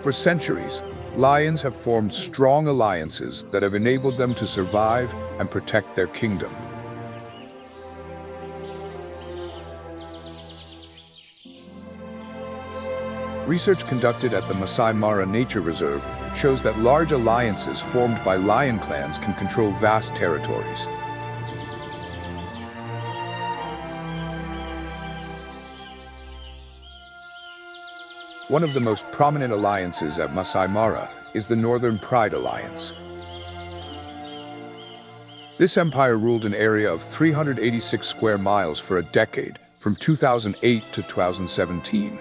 For centuries, lions have formed strong alliances that have enabled them to survive and protect their kingdom. Research conducted at the Maasai Mara Nature Reserve shows that large alliances formed by lion clans can control vast territories. One of the most prominent alliances at Maasai Mara is the Northern Pride Alliance. This empire ruled an area of 386 square miles for a decade, from 2008 to 2017.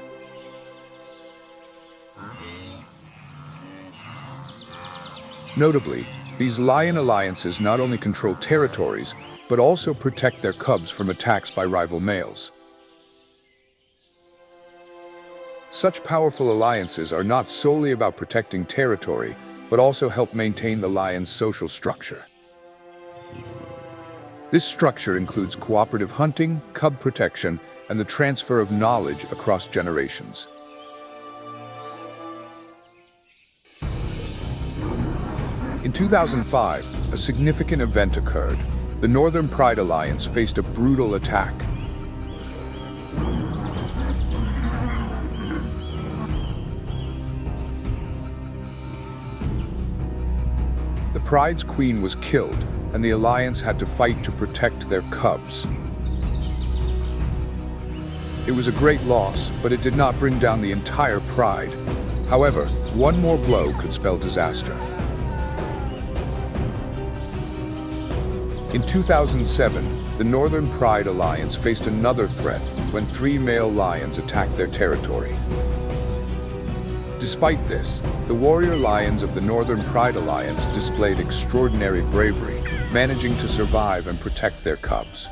Notably, these lion alliances not only control territories, but also protect their cubs from attacks by rival males. Such powerful alliances are not solely about protecting territory, but also help maintain the lion's social structure. This structure includes cooperative hunting, cub protection, and the transfer of knowledge across generations. In 2005, a significant event occurred. The Northern Pride Alliance faced a brutal attack. The Pride's queen was killed, and the alliance had to fight to protect their cubs. It was a great loss, but it did not bring down the entire Pride. However, one more blow could spell disaster. In 2007, the Northern Pride Alliance faced another threat when 3 male lions attacked their territory. Despite this, the warrior lions of the Northern Pride Alliance displayed extraordinary bravery, managing to survive and protect their cubs.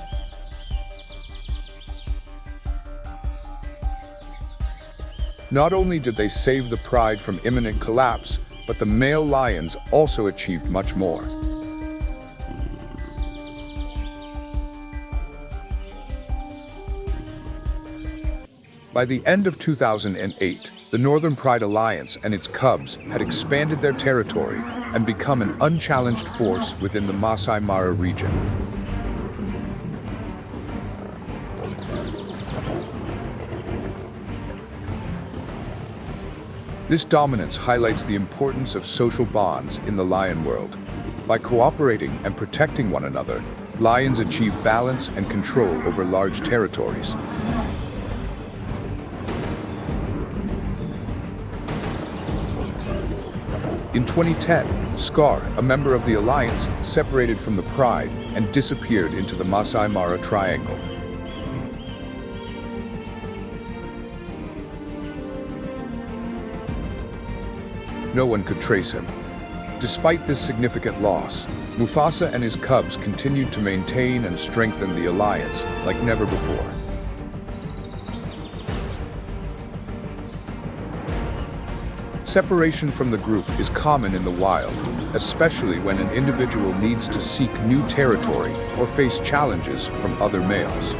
Not only did they save the Pride from imminent collapse, but the male lions also achieved much more. By the end of 2008, the Northern Pride Alliance and its cubs had expanded their territory and become an unchallenged force within the Maasai Mara region. This dominance highlights the importance of social bonds in the lion world. By cooperating and protecting one another, lions achieve balance and control over large territories. In 2010, Scar, a member of the alliance, separated from the Pride and disappeared into the Maasai Mara Triangle. No one could trace him. Despite this significant loss, Mufasa and his cubs continued to maintain and strengthen the alliance like never before. Separation from the group is common in the wild, especially when an individual needs to seek new territory or face challenges from other males.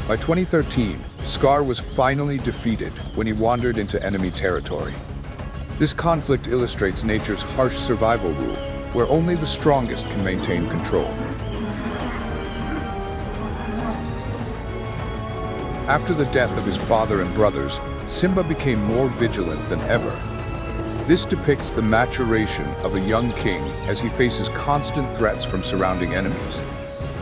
By 2013, Scar was finally defeated when he wandered into enemy territory. This conflict illustrates nature's harsh survival rule, where only the strongest can maintain control. After the death of his father and brothers, Simba became more vigilant than ever. This depicts the maturation of a young king as he faces constant threats from surrounding enemies.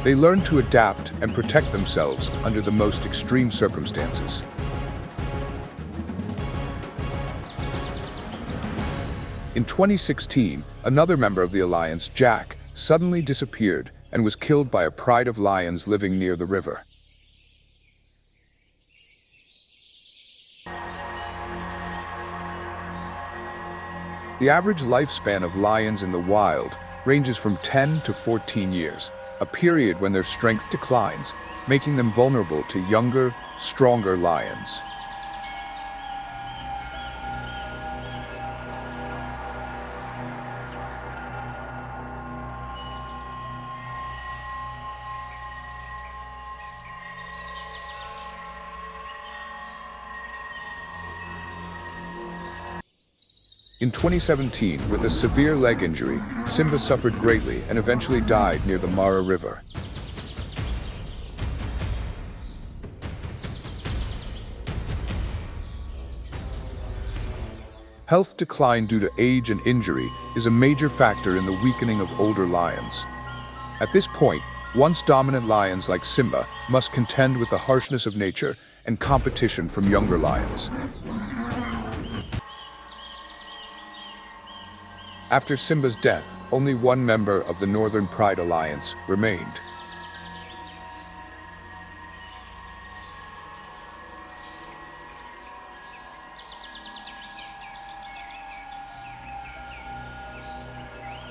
They learn to adapt and protect themselves under the most extreme circumstances. In 2016, another member of the alliance, Jack, suddenly disappeared and was killed by a pride of lions living near the river. The average lifespan of lions in the wild ranges from 10 to 14 years, a period when their strength declines, making them vulnerable to younger, stronger lions. In 2017, with a severe leg injury, Simba suffered greatly and eventually died near the Mara River. Health decline due to age and injury is a major factor in the weakening of older lions. At this point, once dominant lions like Simba must contend with the harshness of nature and competition from younger lions. After Simba's death, only one member of the Northern Pride Alliance remained.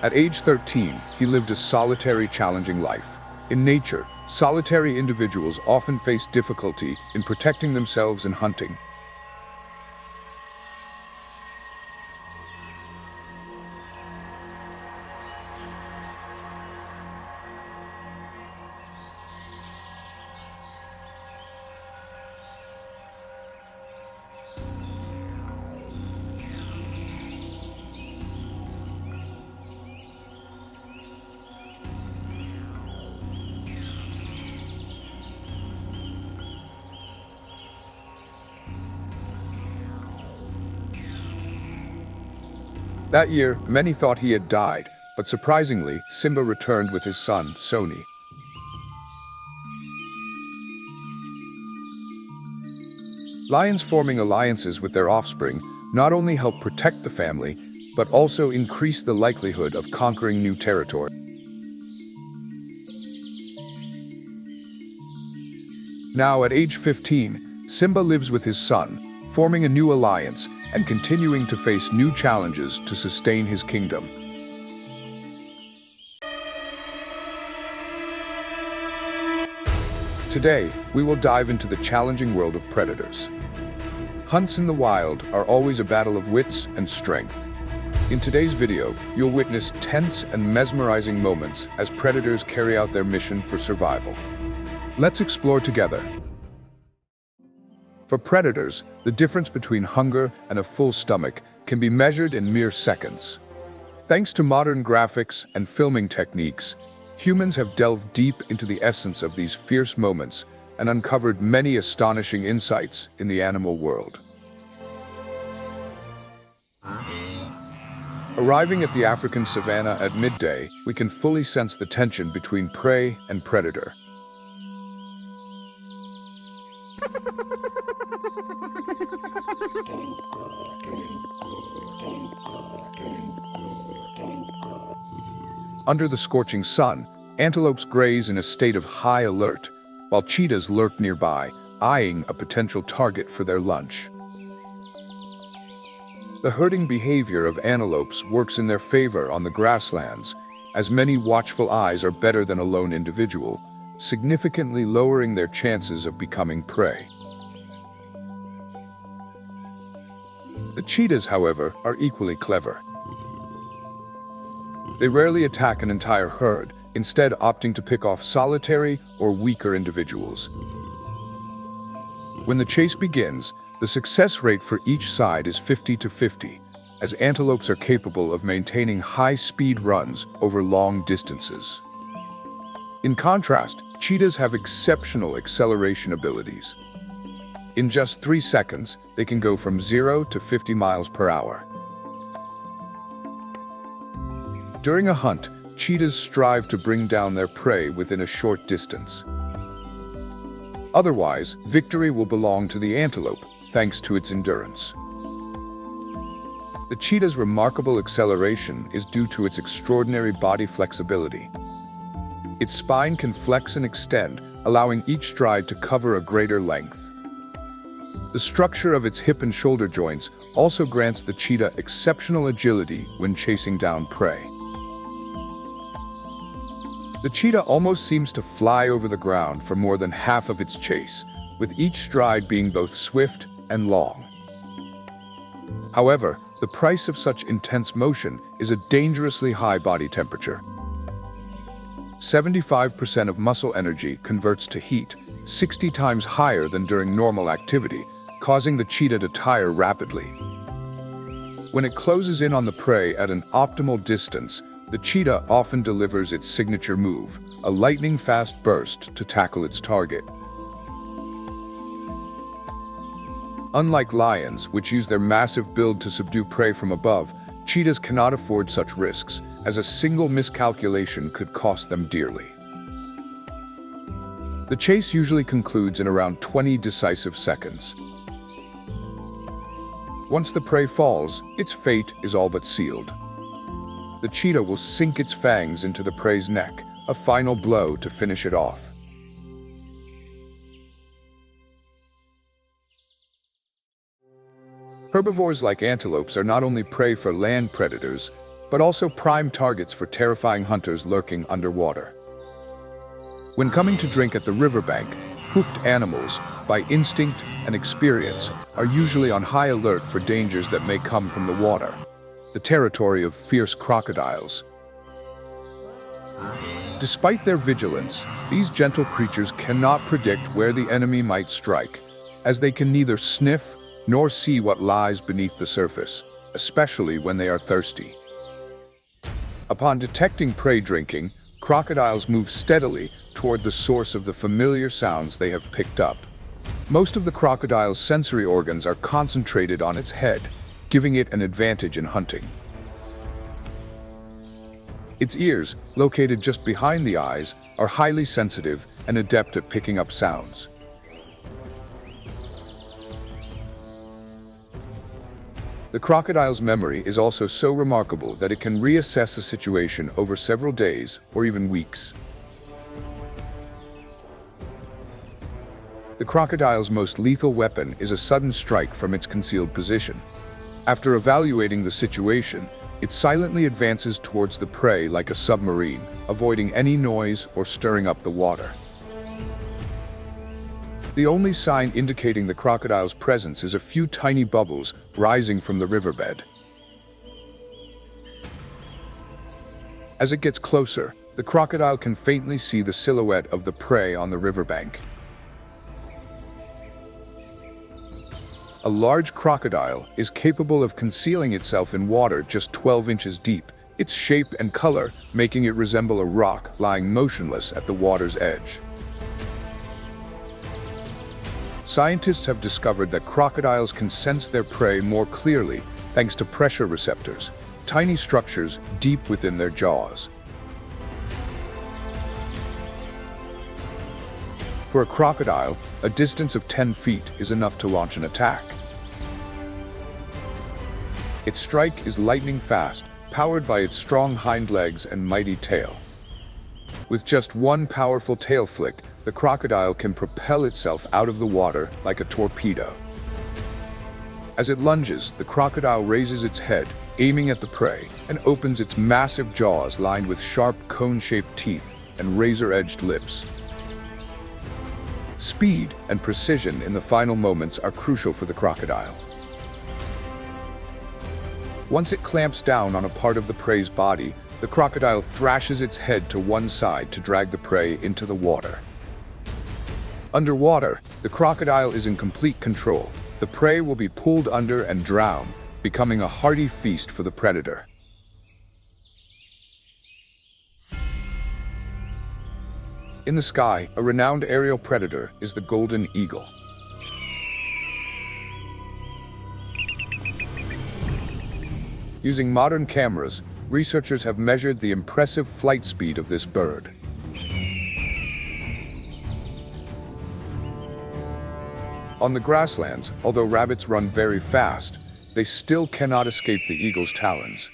At age 13, he lived a solitary, challenging life. In nature, solitary individuals often face difficulty in protecting themselves and hunting. That year, many thought he had died, but surprisingly, Simba returned with his son, Soni. Lions forming alliances with their offspring not only help protect the family, but also increase the likelihood of conquering new territory. Now, at age 15, Simba lives with his son, forming a new alliance and continuing to face new challenges to sustain his kingdom. Today, we will dive into the challenging world of predators. Hunts in the wild are always a battle of wits and strength. In today's video, you'll witness tense and mesmerizing moments as predators carry out their mission for survival. Let's explore together. For predators, the difference between hunger and a full stomach can be measured in mere seconds. Thanks to modern graphics and filming techniques, humans have delved deep into the essence of these fierce moments and uncovered many astonishing insights in the animal world. Arriving at the African savanna at midday, we can fully sense the tension between prey and predator. Under the scorching sun, antelopes graze in a state of high alert, while cheetahs lurk nearby, eyeing a potential target for their lunch. The herding behavior of antelopes works in their favor on the grasslands, as many watchful eyes are better than a lone individual, significantly lowering their chances of becoming prey. The cheetahs, however, are equally clever. They rarely attack an entire herd, instead opting to pick off solitary or weaker individuals. When the chase begins, the success rate for each side is 50-50, as antelopes are capable of maintaining high-speed runs over long distances. In contrast, cheetahs have exceptional acceleration abilities. In just 3 seconds, they can go from 0 to 50 miles per hour. During a hunt, cheetahs strive to bring down their prey within a short distance. Otherwise, victory will belong to the antelope, thanks to its endurance. The cheetah's remarkable acceleration is due to its extraordinary body flexibility. Its spine can flex and extend, allowing each stride to cover a greater length. The structure of its hip and shoulder joints also grants the cheetah exceptional agility when chasing down prey. The cheetah almost seems to fly over the ground for more than half of its chase, with each stride being both swift and long. However, the price of such intense motion is a dangerously high body temperature. 75% of muscle energy converts to heat, 60 times higher than during normal activity, causing the cheetah to tire rapidly. When it closes in on the prey at an optimal distance, the cheetah often delivers its signature move, a lightning-fast burst to tackle its target. Unlike lions, which use their massive build to subdue prey from above, cheetahs cannot afford such risks, as a single miscalculation could cost them dearly. The chase usually concludes in around 20 decisive seconds. Once the prey falls, its fate is all but sealed. The cheetah will sink its fangs into the prey's neck, a final blow to finish it off. Herbivores like antelopes are not only prey for land predators, but also prime targets for terrifying hunters lurking underwater. When coming to drink at the riverbank, hoofed animals, by instinct and experience, are usually on high alert for dangers that may come from the water, the territory of fierce crocodiles. Despite their vigilance, these gentle creatures cannot predict where the enemy might strike, as they can neither sniff nor see what lies beneath the surface, especially when they are thirsty. Upon detecting prey drinking, crocodiles move steadily toward the source of the familiar sounds they have picked up. Most of the crocodile's sensory organs are concentrated on its head, giving it an advantage in hunting. Its ears, located just behind the eyes, are highly sensitive and adept at picking up sounds. The crocodile's memory is also so remarkable that it can reassess a situation over several days or even weeks. The crocodile's most lethal weapon is a sudden strike from its concealed position. After evaluating the situation, it silently advances towards the prey like a submarine, avoiding any noise or stirring up the water. The only sign indicating the crocodile's presence is a few tiny bubbles rising from the riverbed. As it gets closer, the crocodile can faintly see the silhouette of the prey on the riverbank. A large crocodile is capable of concealing itself in water just 12 inches deep, its shape and color making it resemble a rock lying motionless at the water's edge. Scientists have discovered that crocodiles can sense their prey more clearly thanks to pressure receptors, tiny structures deep within their jaws. For a crocodile, a distance of 10 feet is enough to launch an attack. Its strike is lightning fast, powered by its strong hind legs and mighty tail. With just one powerful tail flick, the crocodile can propel itself out of the water like a torpedo. As it lunges, the crocodile raises its head, aiming at the prey, and opens its massive jaws lined with sharp cone-shaped teeth and razor-edged lips. Speed and precision in the final moments are crucial for the crocodile. Once it clamps down on a part of the prey's body, the crocodile thrashes its head to one side to drag the prey into the water. Underwater, the crocodile is in complete control. The prey will be pulled under and drowned, becoming a hearty feast for the predator. In the sky, a renowned aerial predator is the golden eagle. Using modern cameras, researchers have measured the impressive flight speed of this bird. On the grasslands, although rabbits run very fast, they still cannot escape the eagle's talons.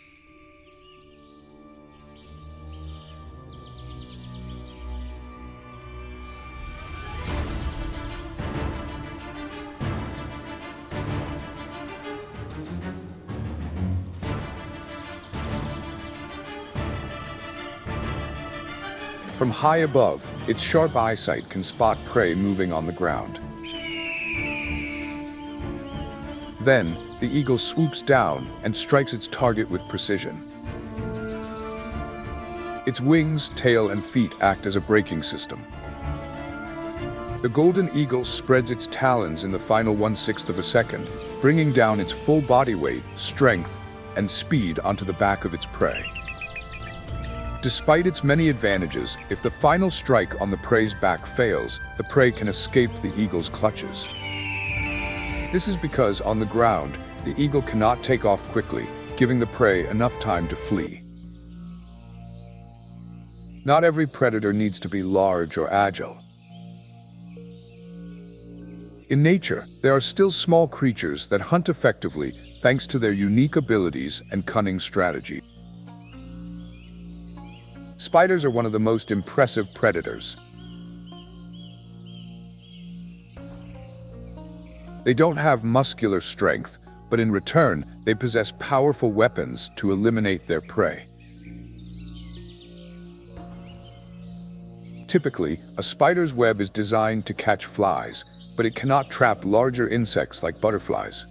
From high above, its sharp eyesight can spot prey moving on the ground. Then, the eagle swoops down and strikes its target with precision. Its wings, tail, and feet act as a braking system. The golden eagle spreads its talons in the final 1/6 of a second, bringing down its full body weight, strength, and speed onto the back of its prey. Despite its many advantages, if the final strike on the prey's back fails, the prey can escape the eagle's clutches. This is because, on the ground, the eagle cannot take off quickly, giving the prey enough time to flee. Not every predator needs to be large or agile. In nature, there are still small creatures that hunt effectively thanks to their unique abilities and cunning strategy. Spiders are one of the most impressive predators. They don't have muscular strength, but in return, they possess powerful weapons to eliminate their prey. Typically, a spider's web is designed to catch flies, but it cannot trap larger insects like butterflies.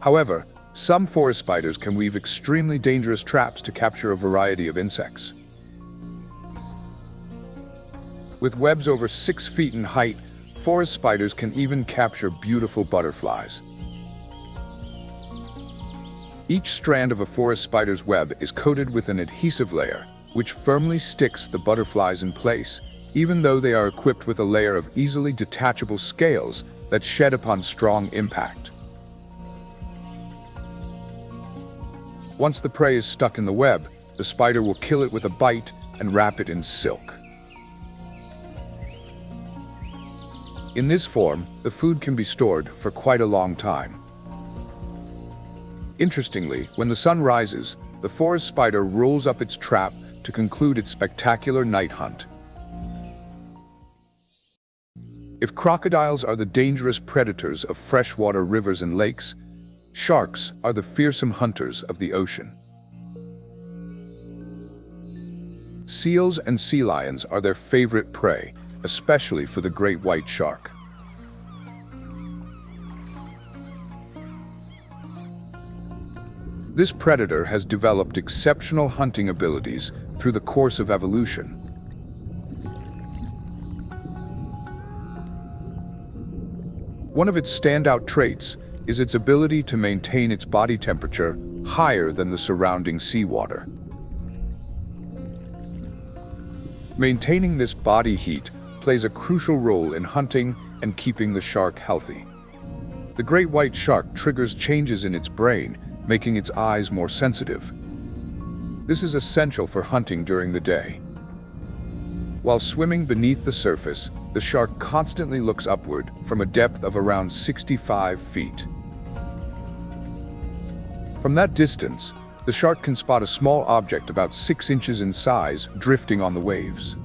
However, some forest spiders can weave extremely dangerous traps to capture a variety of insects. With webs over 6 feet in height, forest spiders can even capture beautiful butterflies. Each strand of a forest spider's web is coated with an adhesive layer, which firmly sticks the butterflies in place, even though they are equipped with a layer of easily detachable scales that shed upon strong impact. Once the prey is stuck in the web, the spider will kill it with a bite and wrap it in silk. In this form, the food can be stored for quite a long time. Interestingly, when the sun rises, the forest spider rolls up its trap to conclude its spectacular night hunt. If crocodiles are the dangerous predators of freshwater rivers and lakes, sharks are the fearsome hunters of the ocean. Seals and sea lions are their favorite prey, especially for the great white shark. This predator has developed exceptional hunting abilities through the course of evolution. One of its standout traits is its ability to maintain its body temperature higher than the surrounding seawater. Maintaining this body heat plays a crucial role in hunting and keeping the shark healthy. The great white shark triggers changes in its brain, making its eyes more sensitive. This is essential for hunting during the day. While swimming beneath the surface, the shark constantly looks upward from a depth of around 65 feet. From that distance, the shark can spot a small object about 6 inches in size drifting on the waves.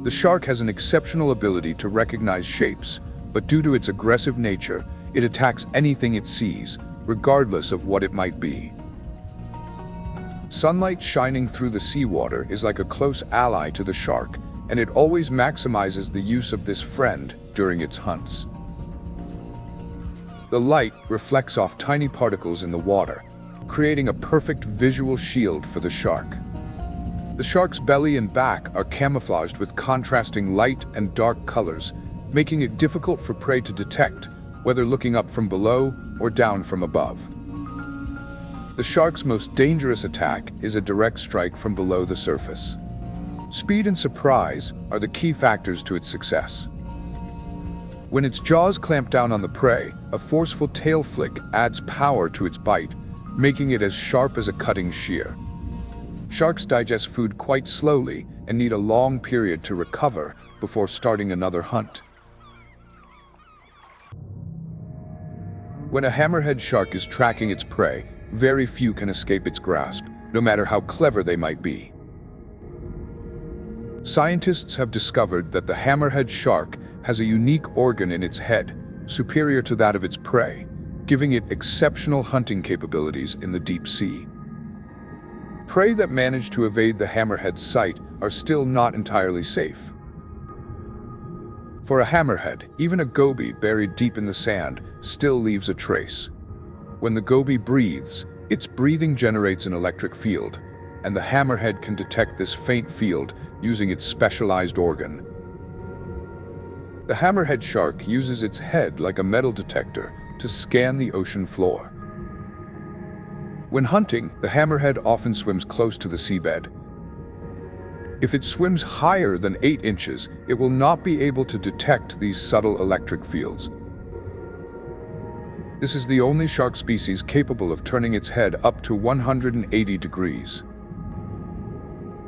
The shark has an exceptional ability to recognize shapes, but due to its aggressive nature, it attacks anything it sees, regardless of what it might be. Sunlight shining through the seawater is like a close ally to the shark, and it always maximizes the use of this friend during its hunts. The light reflects off tiny particles in the water, creating a perfect visual shield for the shark. The shark's belly and back are camouflaged with contrasting light and dark colors, making it difficult for prey to detect, whether looking up from below or down from above. The shark's most dangerous attack is a direct strike from below the surface. Speed and surprise are the key factors to its success. When its jaws clamp down on the prey, a forceful tail flick adds power to its bite, making it as sharp as a cutting shear. Sharks digest food quite slowly and need a long period to recover before starting another hunt. When a hammerhead shark is tracking its prey, very few can escape its grasp, no matter how clever they might be. Scientists have discovered that the hammerhead shark has a unique organ in its head, superior to that of its prey, giving it exceptional hunting capabilities in the deep sea. Prey that manage to evade the hammerhead's sight are still not entirely safe. For a hammerhead, even a goby buried deep in the sand still leaves a trace. When the goby breathes, its breathing generates an electric field, and the hammerhead can detect this faint field using its specialized organ. The hammerhead shark uses its head like a metal detector to scan the ocean floor. When hunting, the hammerhead often swims close to the seabed. If it swims higher than 8 inches, it will not be able to detect these subtle electric fields. This is the only shark species capable of turning its head up to 180 degrees.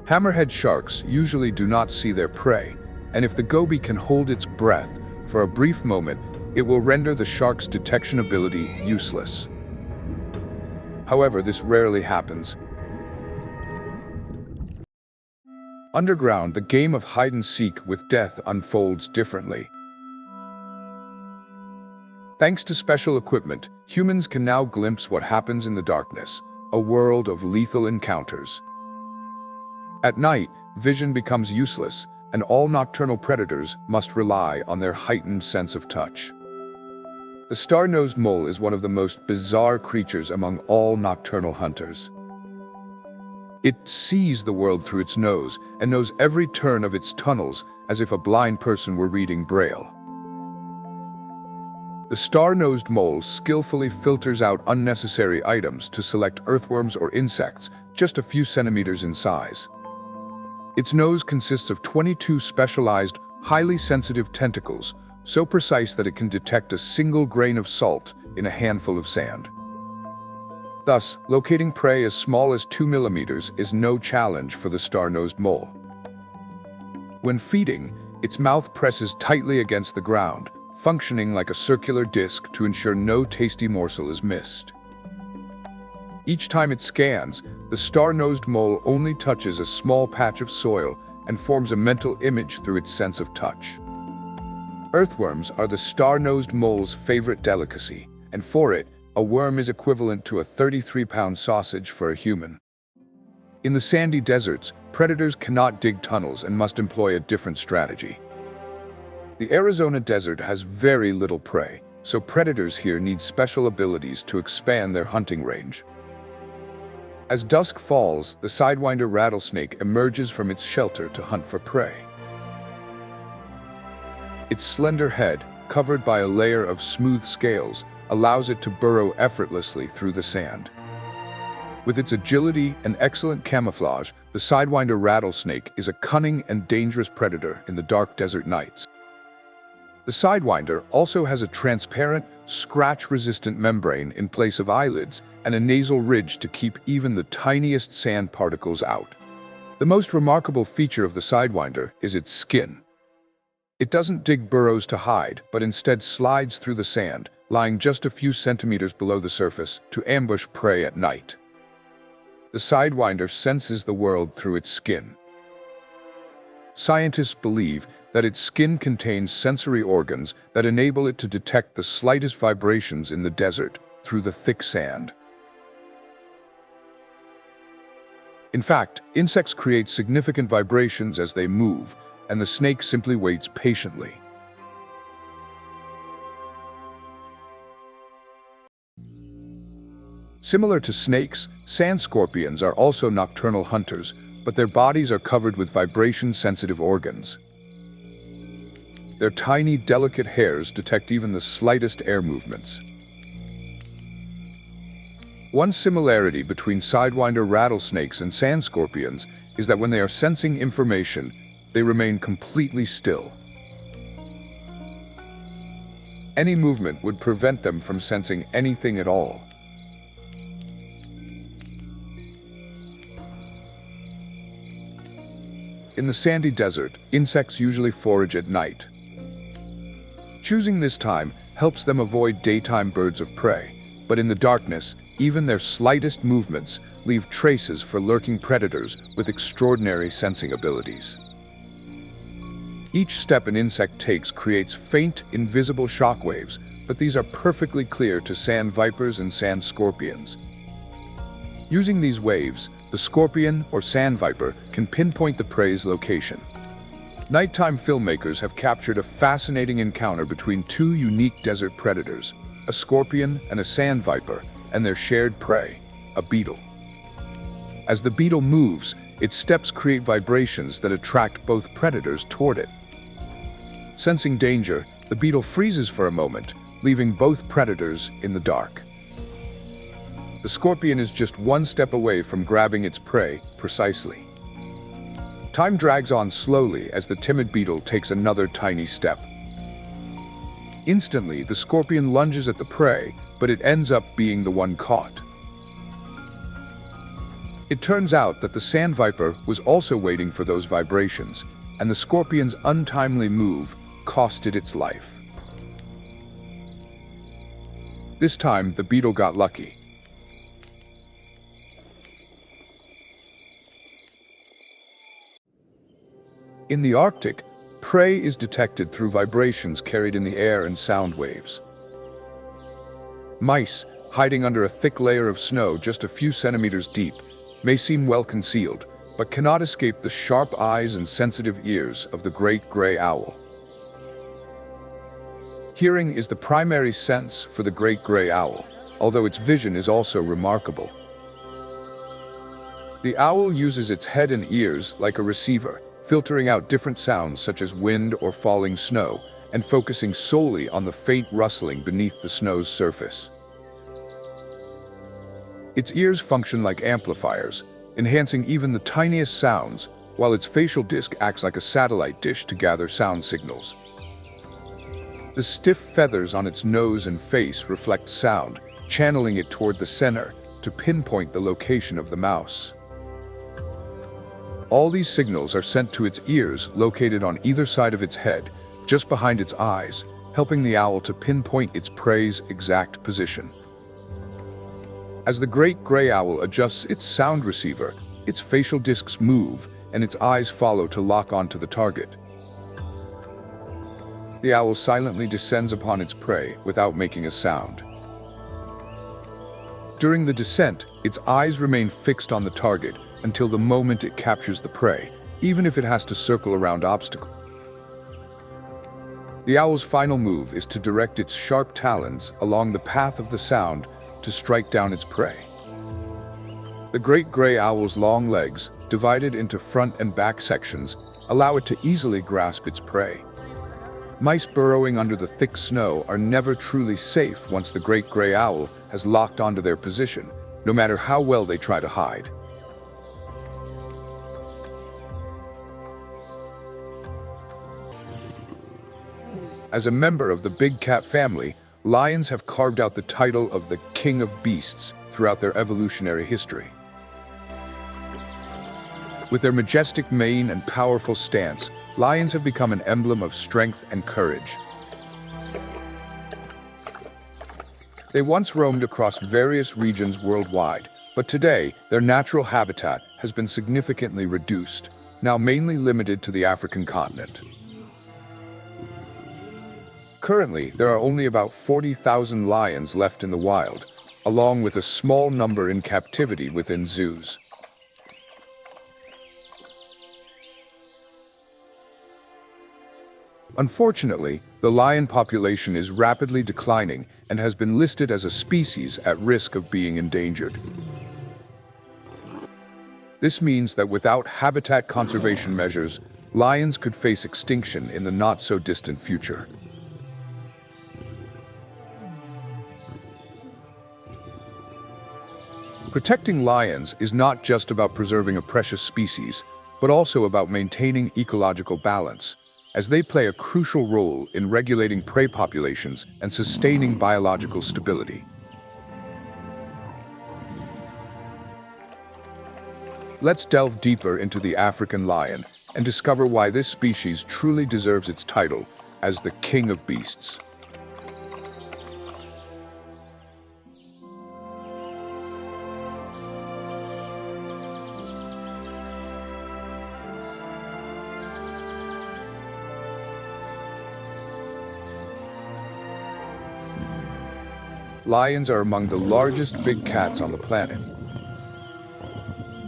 Hammerhead sharks usually do not see their prey, and if the goby can hold its breath for a brief moment, it will render the shark's detection ability useless. However, this rarely happens. Underground, the game of hide-and-seek with death unfolds differently. Thanks to special equipment, humans can now glimpse what happens in the darkness, a world of lethal encounters. At night, vision becomes useless, and all nocturnal predators must rely on their heightened sense of touch. The star-nosed mole is one of the most bizarre creatures among all nocturnal hunters. It sees the world through its nose and knows every turn of its tunnels as if a blind person were reading Braille. The star-nosed mole skillfully filters out unnecessary items to select earthworms or insects just a few centimeters in size. Its nose consists of 22 specialized, highly sensitive tentacles, so precise that it can detect a single grain of salt in a handful of sand. Thus, locating prey as small as 2 millimeters is no challenge for the star-nosed mole. When feeding, its mouth presses tightly against the ground, functioning like a circular disc to ensure no tasty morsel is missed. Each time it scans, the star-nosed mole only touches a small patch of soil and forms a mental image through its sense of touch. Earthworms are the star-nosed mole's favorite delicacy, and for it, a worm is equivalent to a 33-pound sausage for a human. In the sandy deserts, predators cannot dig tunnels and must employ a different strategy. The Arizona desert has very little prey, so predators here need special abilities to expand their hunting range. As dusk falls, the sidewinder rattlesnake emerges from its shelter to hunt for prey. Its slender head, covered by a layer of smooth scales, allows it to burrow effortlessly through the sand. With its agility and excellent camouflage, the sidewinder rattlesnake is a cunning and dangerous predator in the dark desert nights. The sidewinder also has a transparent, scratch-resistant membrane in place of eyelids and a nasal ridge to keep even the tiniest sand particles out. The most remarkable feature of the sidewinder is its skin. It doesn't dig burrows to hide, but instead slides through the sand, lying just a few centimeters below the surface, to ambush prey at night. The sidewinder senses the world through its skin. Scientists believe that its skin contains sensory organs that enable it to detect the slightest vibrations in the desert through the thick sand. In fact, insects create significant vibrations as they move, and the snake simply waits patiently. Similar to snakes, sand scorpions are also nocturnal hunters, but their bodies are covered with vibration-sensitive organs. Their tiny, delicate hairs detect even the slightest air movements. One similarity between sidewinder rattlesnakes and sand scorpions is that when they are sensing information, they remain completely still. Any movement would prevent them from sensing anything at all. In the sandy desert, insects usually forage at night. Choosing this time helps them avoid daytime birds of prey, but in the darkness, even their slightest movements leave traces for lurking predators with extraordinary sensing abilities. Each step an insect takes creates faint, invisible shockwaves, but these are perfectly clear to sand vipers and sand scorpions. Using these waves, the scorpion or sand viper can pinpoint the prey's location. Nighttime filmmakers have captured a fascinating encounter between two unique desert predators, a scorpion and a sand viper, and their shared prey, a beetle. As the beetle moves, its steps create vibrations that attract both predators toward it. Sensing danger, the beetle freezes for a moment, leaving both predators in the dark. The scorpion is just one step away from grabbing its prey precisely. Time drags on slowly as the timid beetle takes another tiny step. Instantly, the scorpion lunges at the prey, but it ends up being the one caught. It turns out that the sand viper was also waiting for those vibrations, and the scorpion's untimely move cost it its life. This time, the beetle got lucky. In the Arctic, prey is detected through vibrations carried in the air and sound waves. Mice, hiding under a thick layer of snow just a few centimeters deep, may seem well concealed, but cannot escape the sharp eyes and sensitive ears of the great gray owl. Hearing is the primary sense for the great gray owl, although its vision is also remarkable. The owl uses its head and ears like a receiver, filtering out different sounds such as wind or falling snow, and focusing solely on the faint rustling beneath the snow's surface. Its ears function like amplifiers, enhancing even the tiniest sounds, while its facial disc acts like a satellite dish to gather sound signals. The stiff feathers on its nose and face reflect sound, channeling it toward the center to pinpoint the location of the mouse. All these signals are sent to its ears, located on either side of its head, just behind its eyes, helping the owl to pinpoint its prey's exact position. As the great gray owl adjusts its sound receiver, its facial discs move and its eyes follow to lock onto the target. The owl silently descends upon its prey without making a sound. During the descent, its eyes remain fixed on the target until the moment it captures the prey, even if it has to circle around obstacles. The owl's final move is to direct its sharp talons along the path of the sound to strike down its prey. The great gray owl's long legs, divided into front and back sections, allow it to easily grasp its prey. Mice burrowing under the thick snow are never truly safe once the great gray owl has locked onto their position, no matter how well they try to hide. As a member of the big cat family, lions have carved out the title of the king of beasts throughout their evolutionary history. With their majestic mane and powerful stance, lions have become an emblem of strength and courage. They once roamed across various regions worldwide, but today their natural habitat has been significantly reduced, now mainly limited to the African continent. Currently, there are only about 40,000 lions left in the wild, along with a small number in captivity within zoos. Unfortunately, the lion population is rapidly declining and has been listed as a species at risk of being endangered. This means that without habitat conservation measures, lions could face extinction in the not-so-distant future. Protecting lions is not just about preserving a precious species, but also about maintaining ecological balance, as they play a crucial role in regulating prey populations and sustaining biological stability. Let's delve deeper into the African lion and discover why this species truly deserves its title as the king of beasts. Lions are among the largest big cats on the planet.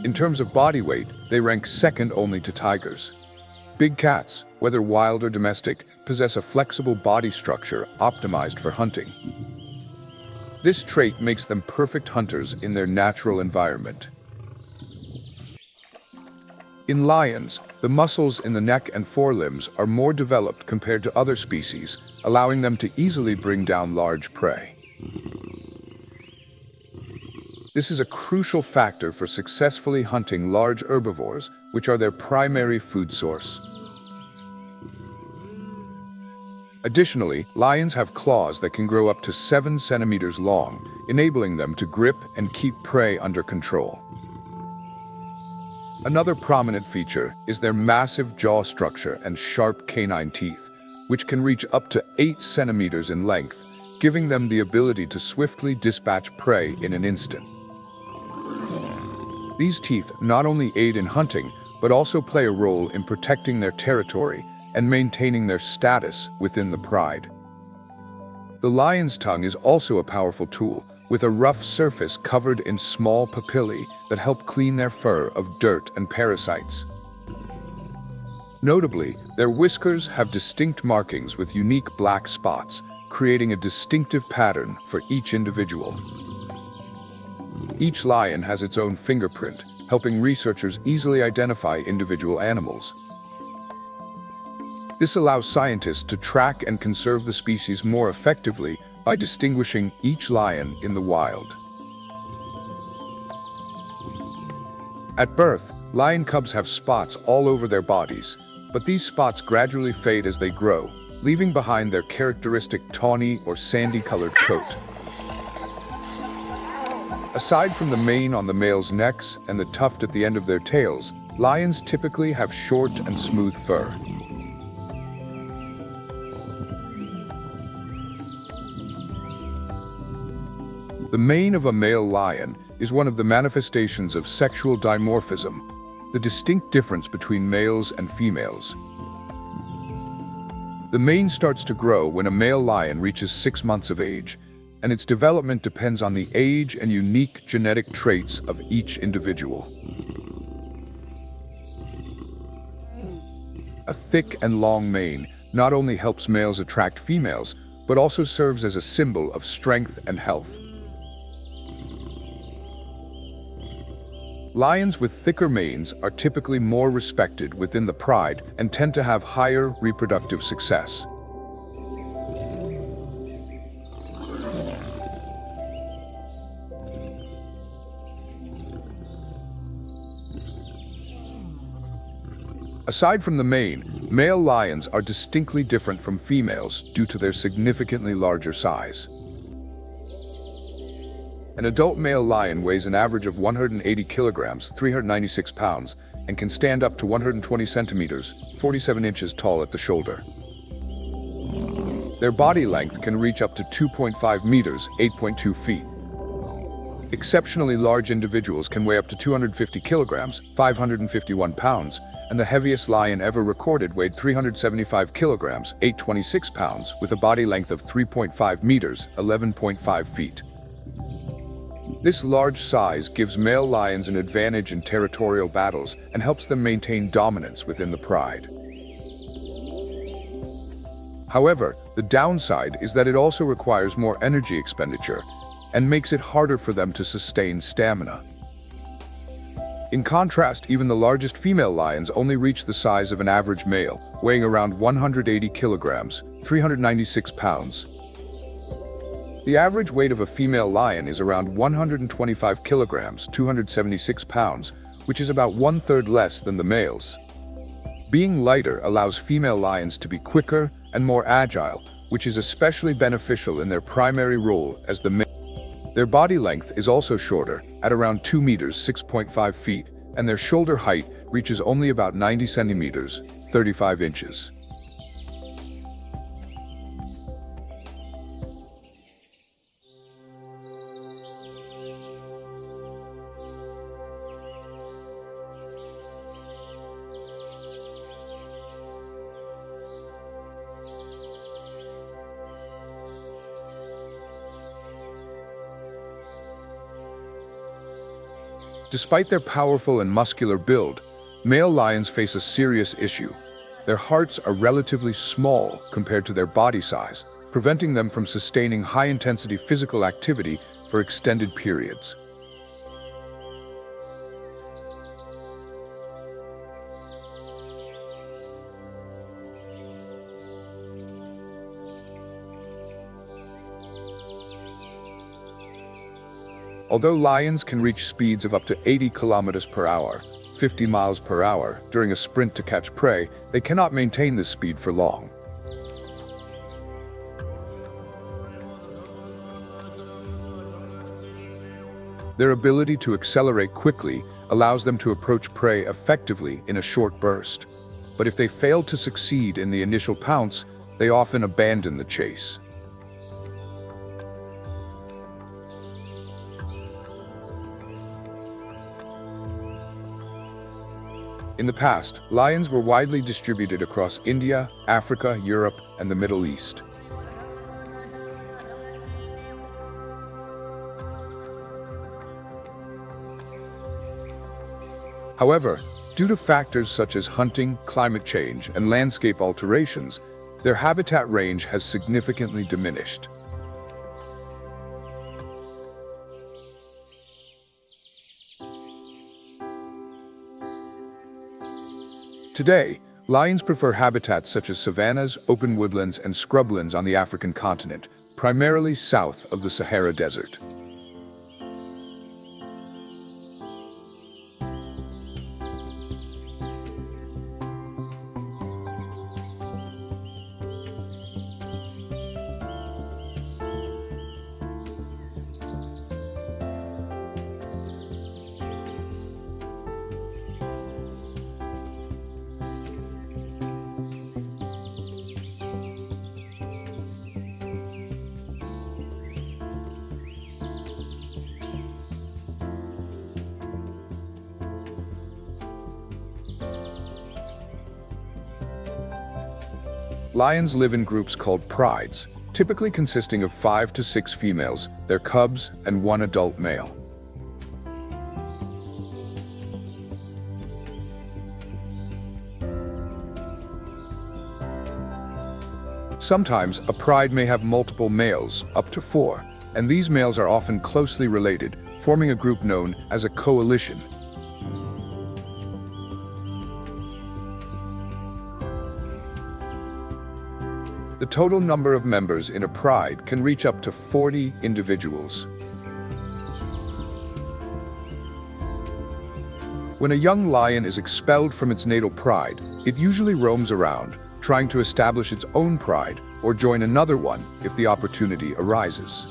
In terms of body weight, they rank second only to tigers. Big cats, whether wild or domestic, possess a flexible body structure optimized for hunting. This trait makes them perfect hunters in their natural environment. In lions, The muscles in the neck and forelimbs are more developed compared to other species, allowing them to easily bring down large prey. This is a crucial factor for successfully hunting large herbivores, which are their primary food source. Additionally, lions have claws that can grow up to 7 centimeters long, enabling them to grip and keep prey under control. Another prominent feature is their massive jaw structure and sharp canine teeth, which can reach up to 8 centimeters in length, giving them the ability to swiftly dispatch prey in an instant. These teeth not only aid in hunting, but also play a role in protecting their territory and maintaining their status within the pride. The lion's tongue is also a powerful tool, with a rough surface covered in small papillae that help clean their fur of dirt and parasites. Notably, their whiskers have distinct markings with unique black spots, creating a distinctive pattern for each individual. Each lion has its own fingerprint, helping researchers easily identify individual animals. This allows scientists to track and conserve the species more effectively by distinguishing each lion in the wild. At birth, lion cubs have spots all over their bodies, but these spots gradually fade as they grow, leaving behind their characteristic tawny or sandy-colored coat. Aside from the mane on the male's necks and the tuft at the end of their tails, lions typically have short and smooth fur. The mane of a male lion is one of the manifestations of sexual dimorphism, the distinct difference between males and females. The mane starts to grow when a male lion reaches 6 months of age, and its development depends on the age and unique genetic traits of each individual. A thick and long mane not only helps males attract females, but also serves as a symbol of strength and health. Lions with thicker manes are typically more respected within the pride and tend to have higher reproductive success. Aside from the mane, male lions are distinctly different from females due to their significantly larger size. An adult male lion weighs an average of 180 kilograms, 396 pounds, and can stand up to 120 centimeters, 47 inches tall at the shoulder. Their body length can reach up to 2.5 meters, 8.2 feet. Exceptionally large individuals can weigh up to 250 kilograms, 551 pounds, and the heaviest lion ever recorded weighed 375 kilograms, 826 pounds, with a body length of 3.5 meters, 11.5 feet. This large size gives male lions an advantage in territorial battles and helps them maintain dominance within the pride. However, the downside is that it also requires more energy expenditure and makes it harder for them to sustain stamina. In contrast, even the largest female lions only reach the size of an average male, weighing around 180 kilograms, 396 pounds. The average weight of a female lion is around 125 kilograms, 276 pounds, which is about 1/3 less than the males. Being lighter allows female lions to be quicker and more agile, which is especially beneficial in their primary role as the male. Their body length is also shorter, at around 2 meters, 6.5 feet, and their shoulder height reaches only about 90 centimeters, 35 inches. Despite their powerful and muscular build, male lions face a serious issue. Their hearts are relatively small compared to their body size, preventing them from sustaining high-intensity physical activity for extended periods. Although lions can reach speeds of up to 80 kilometers per hour, 50 miles per hour, during a sprint to catch prey, they cannot maintain this speed for long. Their ability to accelerate quickly allows them to approach prey effectively in a short burst. But if they fail to succeed in the initial pounce, they often abandon the chase. In the past, lions were widely distributed across India, Africa, Europe, and the Middle East. However, due to factors such as hunting, climate change, and landscape alterations, their habitat range has significantly diminished. Today, lions prefer habitats such as savannas, open woodlands, and scrublands on the African continent, primarily south of the Sahara Desert. Lions live in groups called prides, typically consisting of 5 to 6 females, their cubs, and one adult male. Sometimes, a pride may have multiple males, up to 4, and these males are often closely related, forming a group known as a coalition. The total number of members in a pride can reach up to 40 individuals. When a young lion is expelled from its natal pride, it usually roams around, trying to establish its own pride or join another one if the opportunity arises.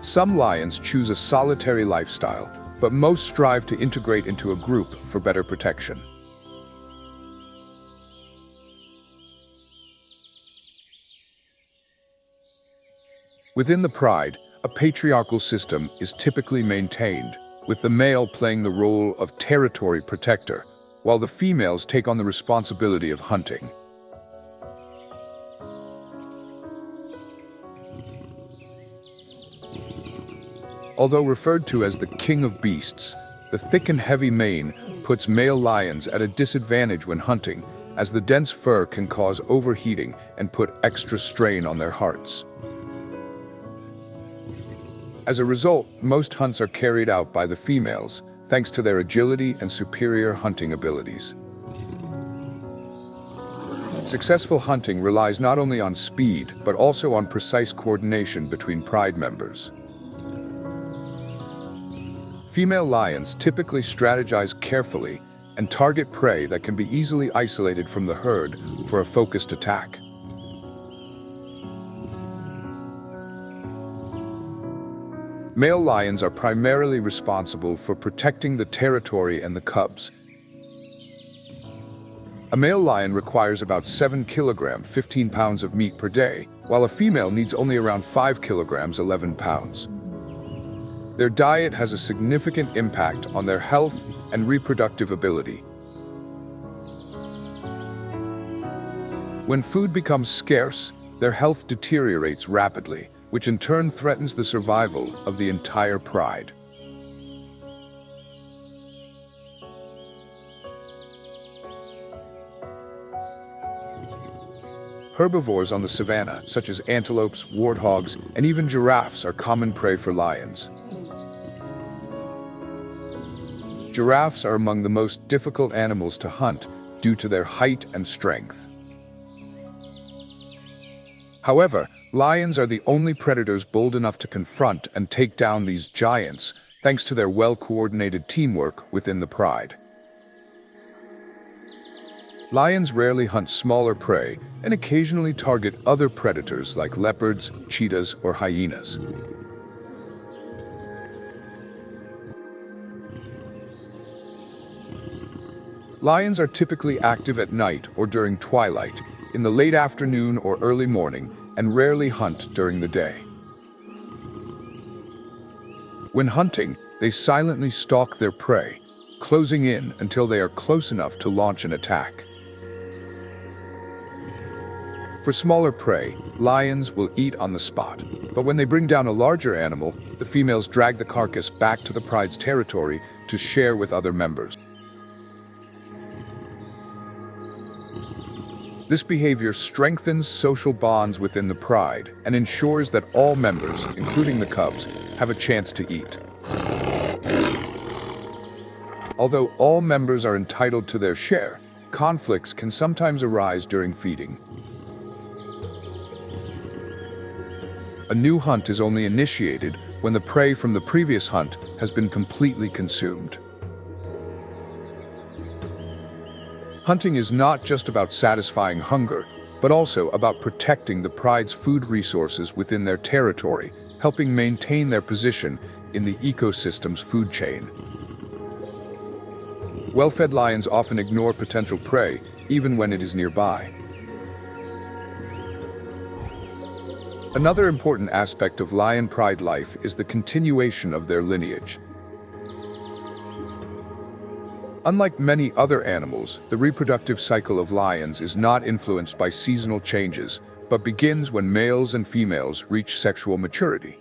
Some lions choose a solitary lifestyle, but most strive to integrate into a group for better protection. Within the pride, a patriarchal system is typically maintained, with the male playing the role of territory protector, while the females take on the responsibility of hunting. Although referred to as the king of beasts, the thick and heavy mane puts male lions at a disadvantage when hunting, as the dense fur can cause overheating and put extra strain on their hearts. As a result, most hunts are carried out by the females, thanks to their agility and superior hunting abilities. Successful hunting relies not only on speed, but also on precise coordination between pride members. Female lions typically strategize carefully and target prey that can be easily isolated from the herd for a focused attack. Male lions are primarily responsible for protecting the territory and the cubs. A male lion requires about 7 kilograms, 15 pounds of meat per day, while a female needs only around 5 kilograms, 11 pounds. Their diet has a significant impact on their health and reproductive ability. When food becomes scarce, their health deteriorates rapidly, which in turn threatens the survival of the entire pride. Herbivores on the savanna, such as antelopes, warthogs, and even giraffes, are common prey for lions. Giraffes are among the most difficult animals to hunt due to their height and strength. However, lions are the only predators bold enough to confront and take down these giants, thanks to their well-coordinated teamwork within the pride. Lions rarely hunt smaller prey and occasionally target other predators like leopards, cheetahs, or hyenas. Lions are typically active at night or during twilight, in the late afternoon or early morning, and rarely hunt during the day. When hunting, they silently stalk their prey, closing in until they are close enough to launch an attack. For smaller prey, lions will eat on the spot, but when they bring down a larger animal, the females drag the carcass back to the pride's territory to share with other members. This behavior strengthens social bonds within the pride and ensures that all members, including the cubs, have a chance to eat. Although all members are entitled to their share, conflicts can sometimes arise during feeding. A new hunt is only initiated when the prey from the previous hunt has been completely consumed. Hunting is not just about satisfying hunger, but also about protecting the pride's food resources within their territory, helping maintain their position in the ecosystem's food chain. Well-fed lions often ignore potential prey, even when it is nearby. Another important aspect of lion pride life is the continuation of their lineage. Unlike many other animals, the reproductive cycle of lions is not influenced by seasonal changes, but begins when males and females reach sexual maturity.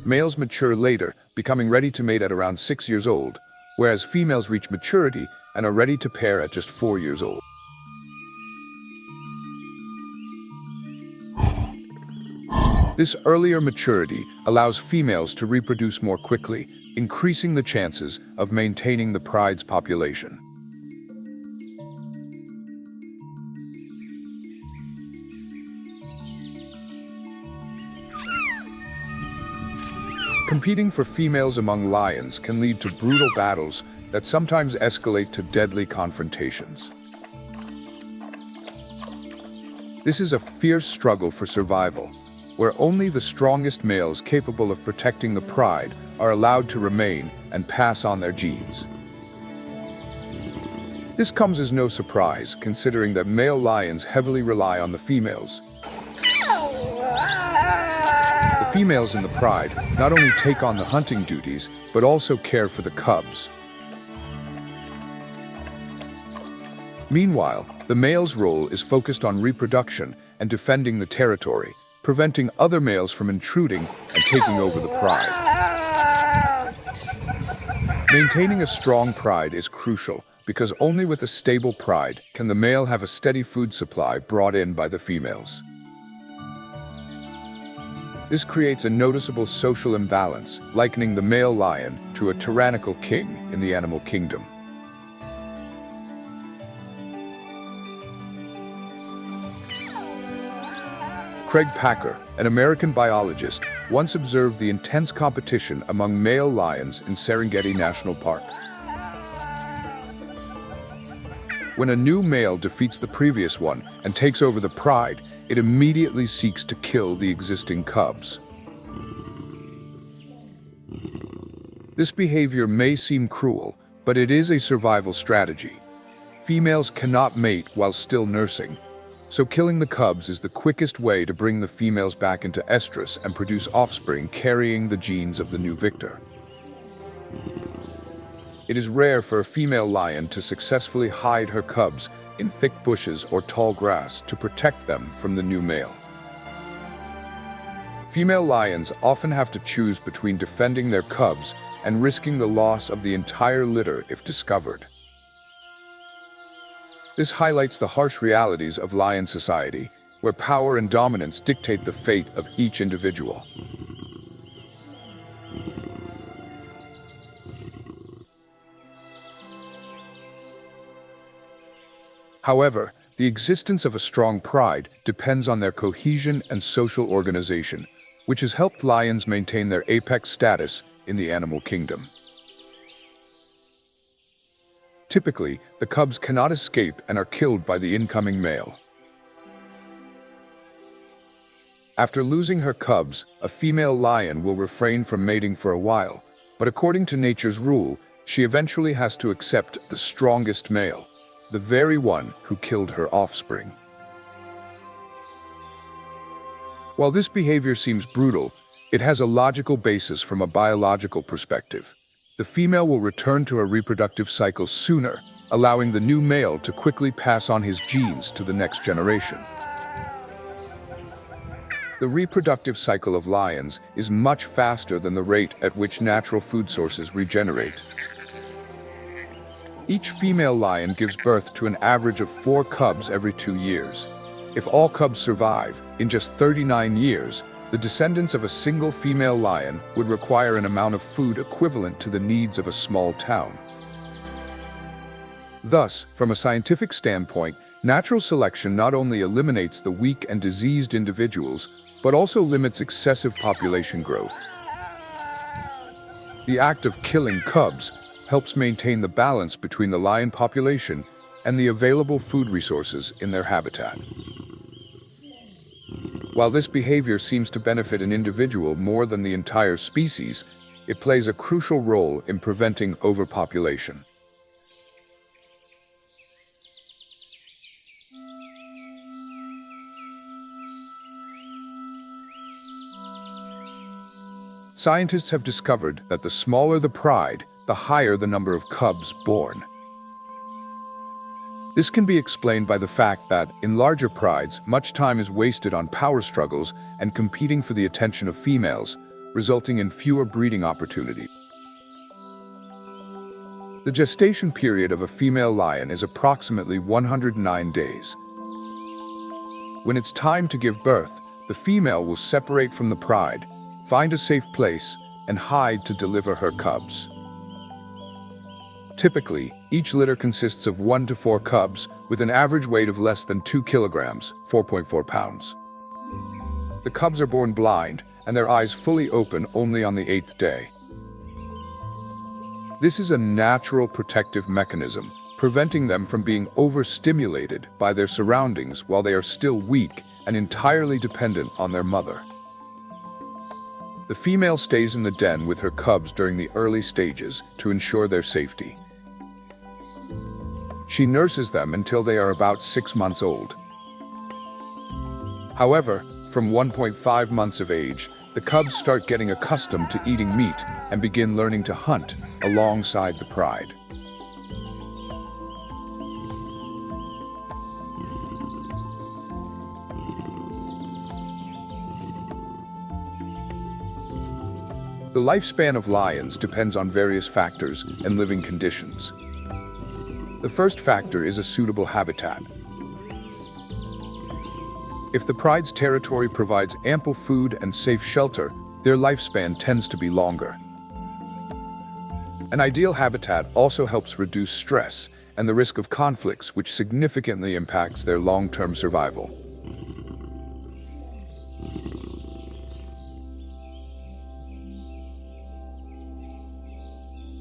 Males mature later, becoming ready to mate at around 6 years old, whereas females reach maturity and are ready to pair at just 4 years old. This earlier maturity allows females to reproduce more quickly, increasing the chances of maintaining the pride's population. Competing for females among lions can lead to brutal battles that sometimes escalate to deadly confrontations. This is a fierce struggle for survival, where only the strongest males capable of protecting the pride are allowed to remain and pass on their genes. This comes as no surprise, considering that male lions heavily rely on the females. The females in the pride not only take on the hunting duties, but also care for the cubs. Meanwhile, the male's role is focused on reproduction and defending the territory, preventing other males from intruding and taking over the pride. Maintaining a strong pride is crucial because only with a stable pride can the male have a steady food supply brought in by the females. This creates a noticeable social imbalance, likening the male lion to a tyrannical king in the animal kingdom. Craig Packer, an American biologist, once observed the intense competition among male lions in Serengeti National Park. When a new male defeats the previous one and takes over the pride, it immediately seeks to kill the existing cubs. This behavior may seem cruel, but it is a survival strategy. Females cannot mate while still nursing, so killing the cubs is the quickest way to bring the females back into estrus and produce offspring carrying the genes of the new victor. It is rare for a female lion to successfully hide her cubs in thick bushes or tall grass to protect them from the new male. Female lions often have to choose between defending their cubs and risking the loss of the entire litter if discovered. This highlights the harsh realities of lion society, where power and dominance dictate the fate of each individual. However, The existence of a strong pride depends on their cohesion and social organization, which has helped lions maintain their apex status in the animal kingdom. Typically, the cubs cannot escape and are killed by the incoming male. After losing her cubs, a female lion will refrain from mating for a while, but according to nature's rule, she eventually has to accept the strongest male, the very one who killed her offspring. While this behavior seems brutal, it has a logical basis from a biological perspective. The female will return to her reproductive cycle sooner, allowing the new male to quickly pass on his genes to the next generation. The reproductive cycle of lions is much faster than the rate at which natural food sources regenerate. Each female lion gives birth to an average of 4 cubs every 2 years. If all cubs survive, in just 39 years, the descendants of a single female lion would require an amount of food equivalent to the needs of a small town. Thus, from a scientific standpoint, natural selection not only eliminates the weak and diseased individuals, but also limits excessive population growth. The act of killing cubs helps maintain the balance between the lion population and the available food resources in their habitat. While this behavior seems to benefit an individual more than the entire species, it plays a crucial role in preventing overpopulation. Scientists have discovered that the smaller the pride, the higher the number of cubs born. This can be explained by the fact that, in larger prides, much time is wasted on power struggles and competing for the attention of females, resulting in fewer breeding opportunities. The gestation period of a female lion is approximately 109 days. When it's time to give birth, the female will separate from the pride, find a safe place, and hide to deliver her cubs. Typically, each litter consists of 1 to 4 cubs with an average weight of less than 2 kilograms, 4.4 pounds. The cubs are born blind, and their eyes fully open only on the 8th day. This is a natural protective mechanism, preventing them from being overstimulated by their surroundings while they are still weak and entirely dependent on their mother. The female stays in the den with her cubs during the early stages to ensure their safety. She nurses them until they are about 6 months old. However, from 1.5 months of age, the cubs start getting accustomed to eating meat and begin learning to hunt alongside the pride. The lifespan of lions depends on various factors and living conditions. The first factor is a suitable habitat. If the pride's territory provides ample food and safe shelter, their lifespan tends to be longer. An ideal habitat also helps reduce stress and the risk of conflicts, which significantly impacts their long-term survival.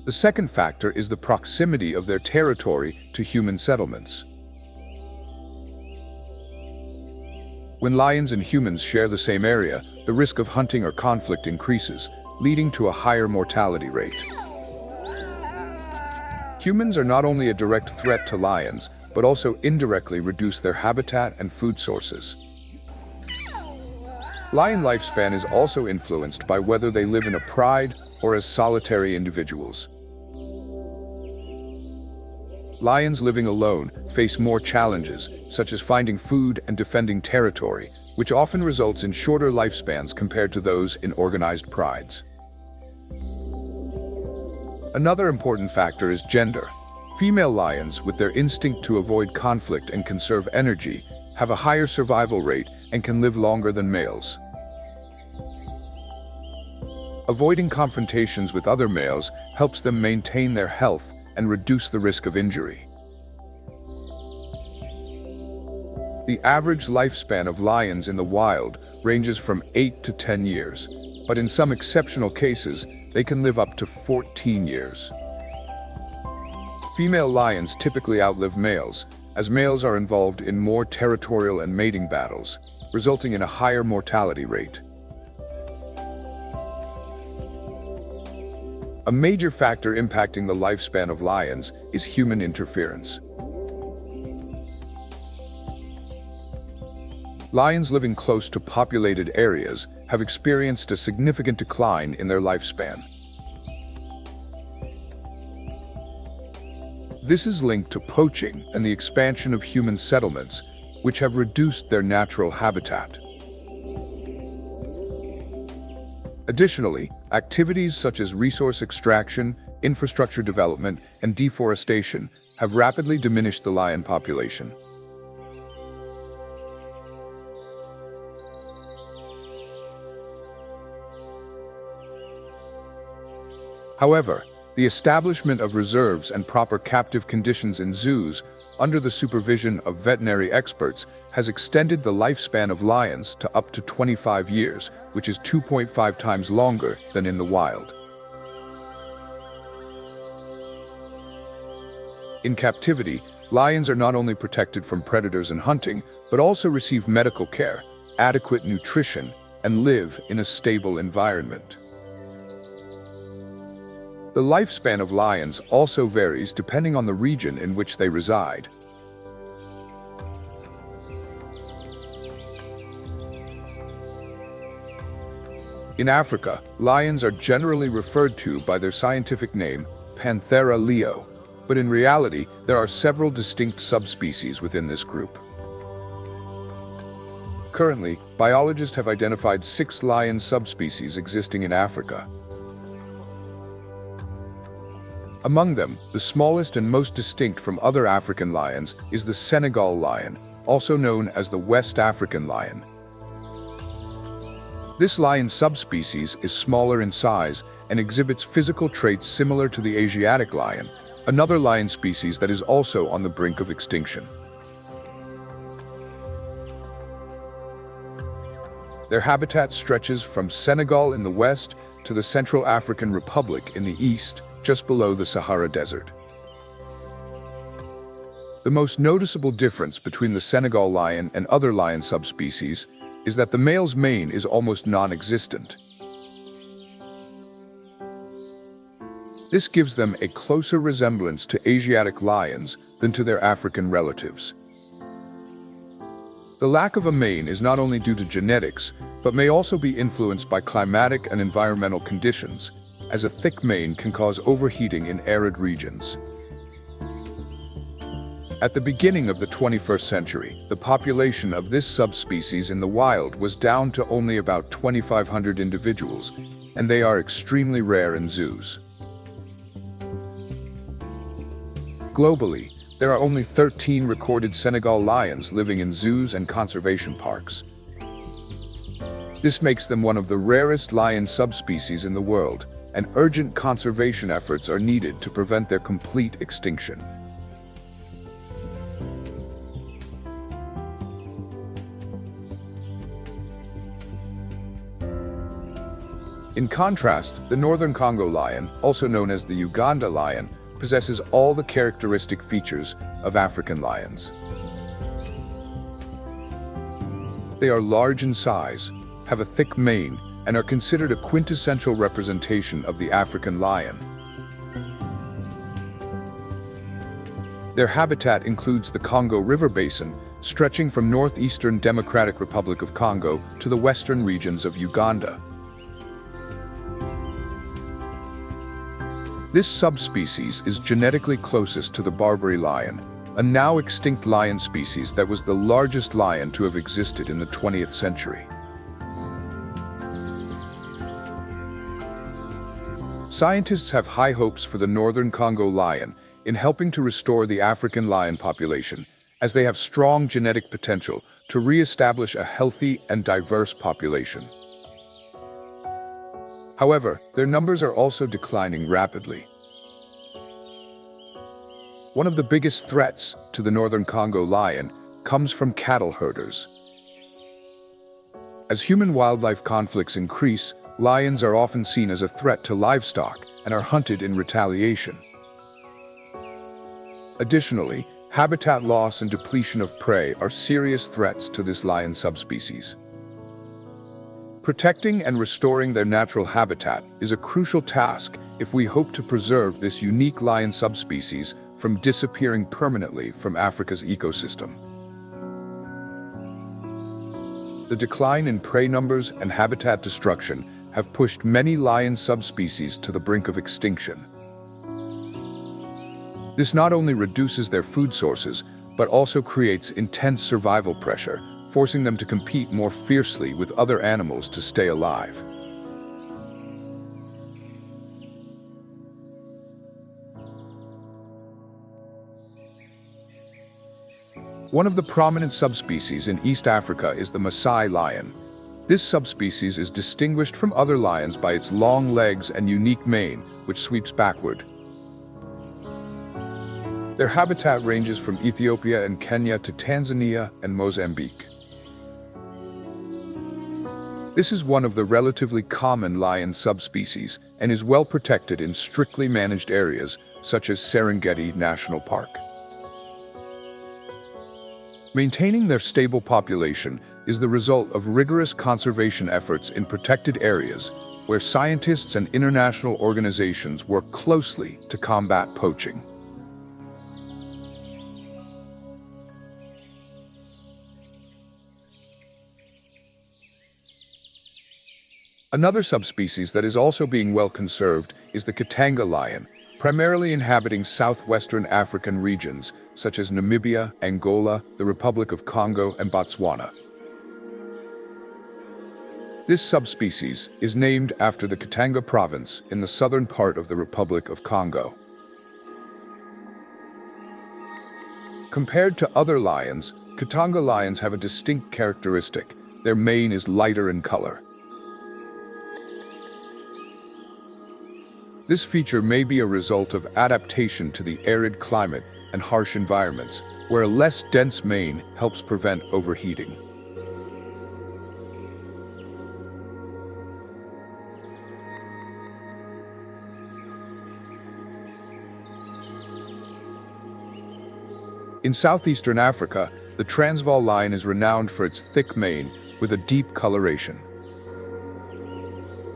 The second factor is the proximity of their territory to human settlements. When lions and humans share the same area, the risk of hunting or conflict increases, leading to a higher mortality rate. Humans are not only a direct threat to lions, but also indirectly reduce their habitat and food sources. Lion lifespan is also influenced by whether they live in a pride or as solitary individuals. Lions living alone face more challenges, such as finding food and defending territory, which often results in shorter lifespans compared to those in organized prides. Another important factor is gender. Female lions, with their instinct to avoid conflict and conserve energy, have a higher survival rate and can live longer than males. Avoiding confrontations with other males helps them maintain their health and reduce the risk of injury. The average lifespan of lions in the wild ranges from 8 to 10 years, but in some exceptional cases, they can live up to 14 years. Female lions typically outlive males, as males are involved in more territorial and mating battles, resulting in a higher mortality rate. A major factor impacting the lifespan of lions is human interference. Lions living close to populated areas have experienced a significant decline in their lifespan. This is linked to poaching and the expansion of human settlements, which have reduced their natural habitat. Additionally, activities such as resource extraction, infrastructure development, and deforestation have rapidly diminished the lion population. However, the establishment of reserves and proper captive conditions in zoos, under the supervision of veterinary experts, has extended the lifespan of lions to up to 25 years, which is 2.5 times longer than in the wild. In captivity, lions are not only protected from predators and hunting, but also receive medical care, adequate nutrition, and live in a stable environment. The lifespan of lions also varies depending on the region in which they reside. In Africa, lions are generally referred to by their scientific name, Panthera leo, but in reality, there are several distinct subspecies within this group. Currently, biologists have identified 6 lion subspecies existing in Africa. Among them, the smallest and most distinct from other African lions is the Senegal lion, also known as the West African lion. This lion subspecies is smaller in size and exhibits physical traits similar to the Asiatic lion, another lion species that is also on the brink of extinction. Their habitat stretches from Senegal in the west to the Central African Republic in the east, just below the Sahara Desert. The most noticeable difference between the Senegal lion and other lion subspecies is that the male's mane is almost non-existent. This gives them a closer resemblance to Asiatic lions than to their African relatives. The lack of a mane is not only due to genetics, but may also be influenced by climatic and environmental conditions, as a thick mane can cause overheating in arid regions. At the beginning of the 21st century, the population of this subspecies in the wild was down to only about 2,500 individuals, and they are extremely rare in zoos. Globally, there are only 13 recorded Senegal lions living in zoos and conservation parks. This makes them one of the rarest lion subspecies in the world, and urgent conservation efforts are needed to prevent their complete extinction. In contrast, the northern Congo lion, also known as the Uganda lion, possesses all the characteristic features of African lions. They are large in size, have a thick mane, and are considered a quintessential representation of the African lion. Their habitat includes the Congo River Basin, stretching from northeastern Democratic Republic of Congo to the western regions of Uganda. This subspecies is genetically closest to the Barbary lion, a now extinct lion species that was the largest lion to have existed in the 20th century. Scientists have high hopes for the northern Congo lion in helping to restore the African lion population, as they have strong genetic potential to re-establish a healthy and diverse population. However, their numbers are also declining rapidly. One of the biggest threats to the northern Congo lion comes from cattle herders. As human-wildlife conflicts increase, lions are often seen as a threat to livestock and are hunted in retaliation. Additionally, habitat loss and depletion of prey are serious threats to this lion subspecies. Protecting and restoring their natural habitat is a crucial task if we hope to preserve this unique lion subspecies from disappearing permanently from Africa's ecosystem. The decline in prey numbers and habitat destruction have pushed many lion subspecies to the brink of extinction. This not only reduces their food sources, but also creates intense survival pressure, forcing them to compete more fiercely with other animals to stay alive. One of the prominent subspecies in East Africa is the Maasai lion. This subspecies is distinguished from other lions by its long legs and unique mane, which sweeps backward. Their habitat ranges from Ethiopia and Kenya to Tanzania and Mozambique. This is one of the relatively common lion subspecies and is well protected in strictly managed areas such as Serengeti National Park. Maintaining their stable population is the result of rigorous conservation efforts in protected areas where scientists and international organizations work closely to combat poaching. Another subspecies that is also being well conserved is the Katanga lion, primarily inhabiting southwestern African regions such as Namibia, Angola, the Republic of Congo, and Botswana. This subspecies is named after the Katanga province in the southern part of the Republic of Congo. Compared to other lions, Katanga lions have a distinct characteristic. Their mane is lighter in color. This feature may be a result of adaptation to the arid climate and harsh environments, where a less dense mane helps prevent overheating. In southeastern Africa, the Transvaal lion is renowned for its thick mane with a deep coloration.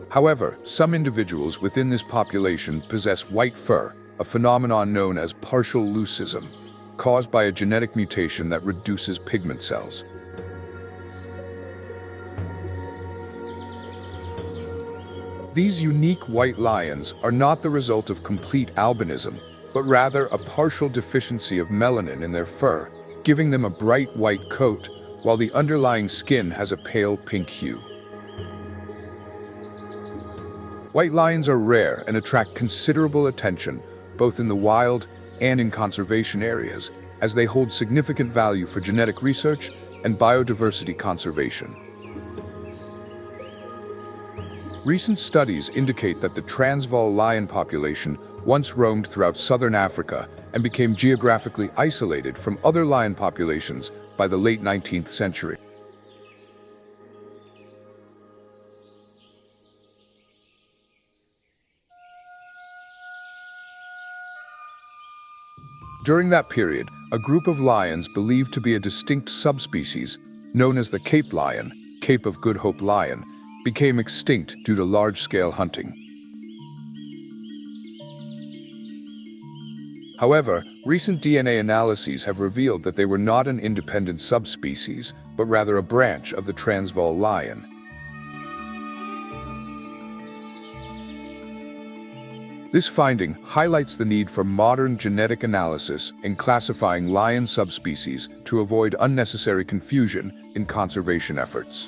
However, some individuals within this population possess white fur, a phenomenon known as partial leucism, caused by a genetic mutation that reduces pigment cells. These unique white lions are not the result of complete albinism, but rather a partial deficiency of melanin in their fur, giving them a bright white coat, while the underlying skin has a pale pink hue. White lions are rare and attract considerable attention, both in the wild and in conservation areas, as they hold significant value for genetic research and biodiversity conservation. Recent studies indicate that the Transvaal lion population once roamed throughout southern Africa and became geographically isolated from other lion populations by the late 19th century. During that period, a group of lions believed to be a distinct subspecies, known as the Cape lion, Cape of Good Hope lion, became extinct due to large-scale hunting. However, recent DNA analyses have revealed that they were not an independent subspecies, but rather a branch of the Transvaal lion. This finding highlights the need for modern genetic analysis in classifying lion subspecies to avoid unnecessary confusion in conservation efforts.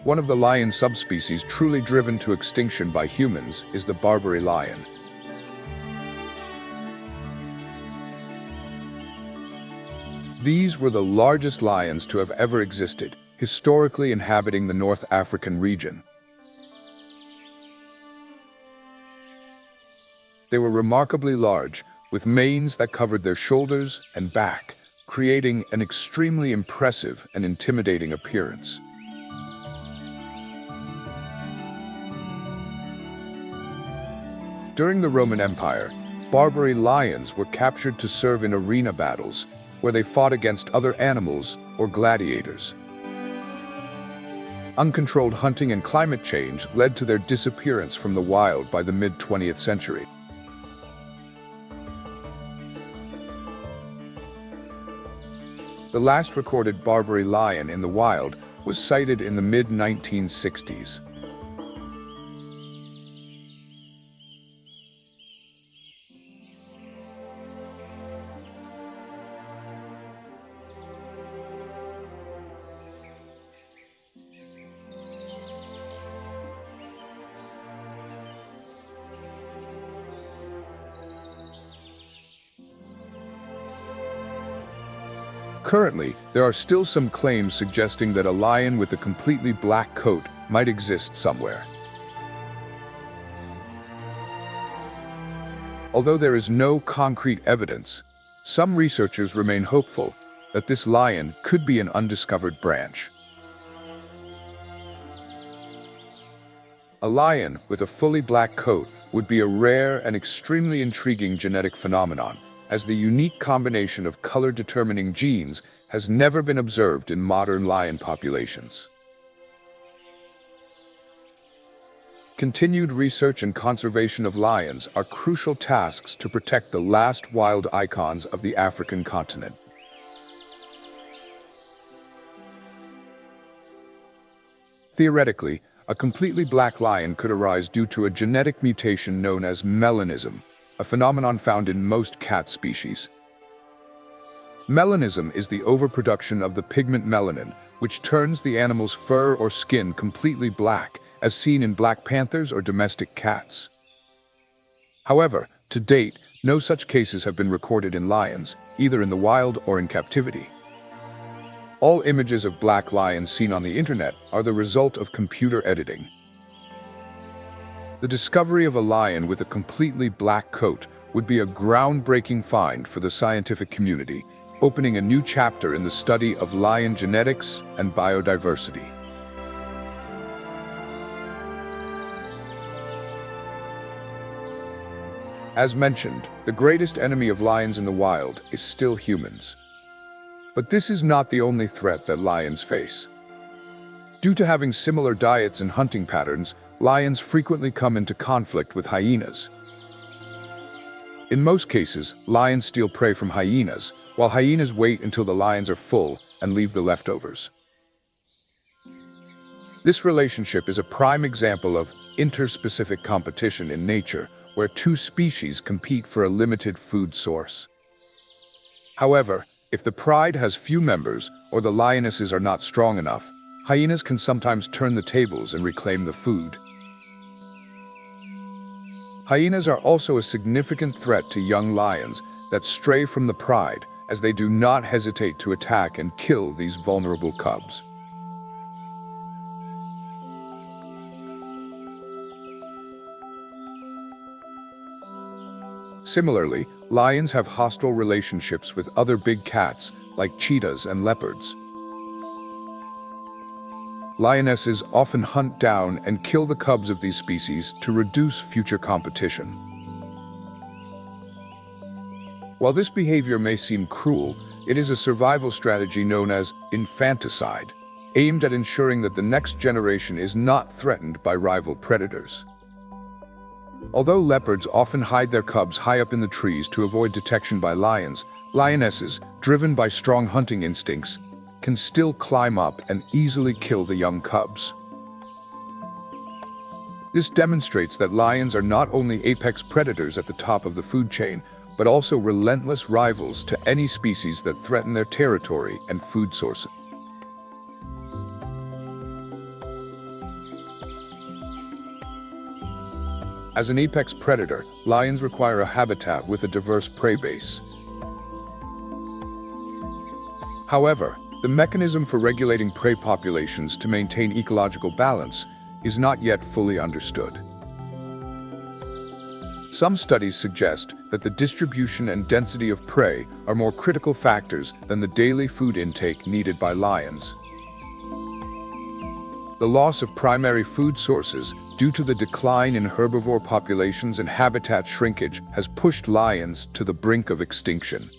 One of the lion subspecies truly driven to extinction by humans is the Barbary lion. These were the largest lions to have ever existed, historically inhabiting the North African region. They were remarkably large, with manes that covered their shoulders and back, creating an extremely impressive and intimidating appearance. During the Roman Empire, Barbary lions were captured to serve in arena battles, where they fought against other animals or gladiators. Uncontrolled hunting and climate change led to their disappearance from the wild by the mid-20th century. The last recorded Barbary lion in the wild was sighted in the mid-1960s. Currently, there are still some claims suggesting that a lion with a completely black coat might exist somewhere. Although there is no concrete evidence, some researchers remain hopeful that this lion could be an undiscovered branch. A lion with a fully black coat would be a rare and extremely intriguing genetic phenomenon, as the unique combination of color-determining genes has never been observed in modern lion populations. Continued research and conservation of lions are crucial tasks to protect the last wild icons of the African continent. Theoretically, a completely black lion could arise due to a genetic mutation known as melanism, a phenomenon found in most cat species. Melanism is the overproduction of the pigment melanin, which turns the animal's fur or skin completely black, as seen in black panthers or domestic cats. However, to date, no such cases have been recorded in lions, either in the wild or in captivity. All images of black lions seen on the internet are the result of computer editing. The discovery of a lion with a completely black coat would be a groundbreaking find for the scientific community, opening a new chapter in the study of lion genetics and biodiversity. As mentioned, the greatest enemy of lions in the wild is still humans. But this is not the only threat that lions face. Due to having similar diets and hunting patterns, lions frequently come into conflict with hyenas. In most cases, lions steal prey from hyenas, while hyenas wait until the lions are full and leave the leftovers. This relationship is a prime example of interspecific competition in nature, where two species compete for a limited food source. However, if the pride has few members or the lionesses are not strong enough, hyenas can sometimes turn the tables and reclaim the food. Hyenas are also a significant threat to young lions that stray from the pride, as they do not hesitate to attack and kill these vulnerable cubs. Similarly, lions have hostile relationships with other big cats like cheetahs and leopards. Lionesses often hunt down and kill the cubs of these species to reduce future competition. While this behavior may seem cruel, it is a survival strategy known as infanticide, aimed at ensuring that the next generation is not threatened by rival predators. Although leopards often hide their cubs high up in the trees to avoid detection by lions, lionesses, driven by strong hunting instincts, can still climb up and easily kill the young cubs. This demonstrates that lions are not only apex predators at the top of the food chain, but also relentless rivals to any species that threaten their territory and food sources. As an apex predator, lions require a habitat with a diverse prey base. However, the mechanism for regulating prey populations to maintain ecological balance is not yet fully understood. Some studies suggest that the distribution and density of prey are more critical factors than the daily food intake needed by lions. The loss of primary food sources due to the decline in herbivore populations and habitat shrinkage has pushed lions to the brink of extinction.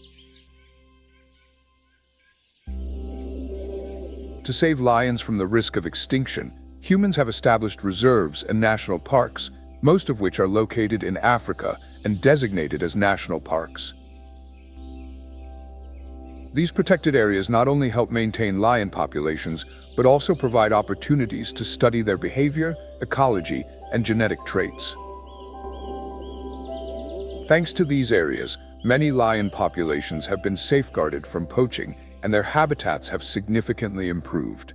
To save lions from the risk of extinction, humans have established reserves and national parks, most of which are located in Africa and designated as national parks. These protected areas not only help maintain lion populations, but also provide opportunities to study their behavior, ecology, and genetic traits. Thanks to these areas, many lion populations have been safeguarded from poaching, and their habitats have significantly improved.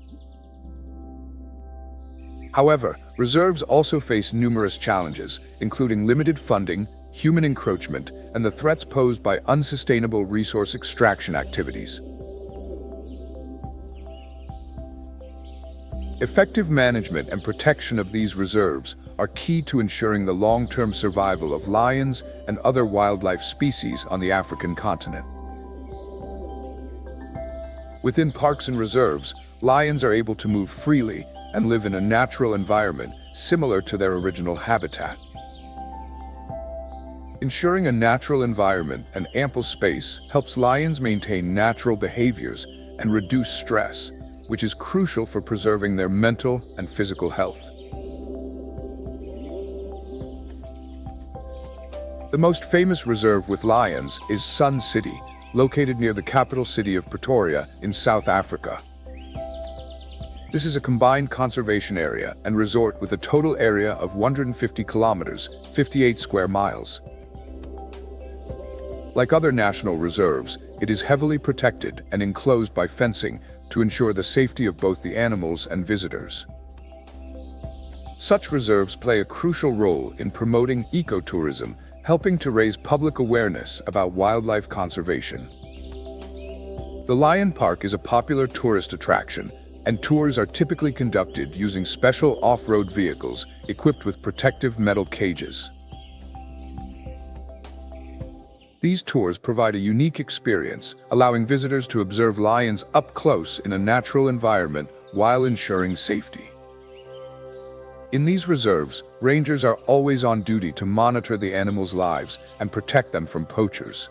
However, reserves also face numerous challenges, including limited funding, human encroachment, and the threats posed by unsustainable resource extraction activities. Effective management and protection of these reserves are key to ensuring the long-term survival of lions and other wildlife species on the African continent. Within parks and reserves, lions are able to move freely and live in a natural environment similar to their original habitat. Ensuring a natural environment and ample space helps lions maintain natural behaviors and reduce stress, which is crucial for preserving their mental and physical health. The most famous reserve with lions is Sun City, located near the capital city of Pretoria in South Africa. This is a combined conservation area and resort with a total area of 150 kilometers, 58 square miles. Like other national reserves, it is heavily protected and enclosed by fencing to ensure the safety of both the animals and visitors. Such reserves play a crucial role in promoting ecotourism, helping to raise public awareness about wildlife conservation. The Lion Park is a popular tourist attraction, and tours are typically conducted using special off-road vehicles equipped with protective metal cages. These tours provide a unique experience, allowing visitors to observe lions up close in a natural environment while ensuring safety. In these reserves, rangers are always on duty to monitor the animals' lives and protect them from poachers.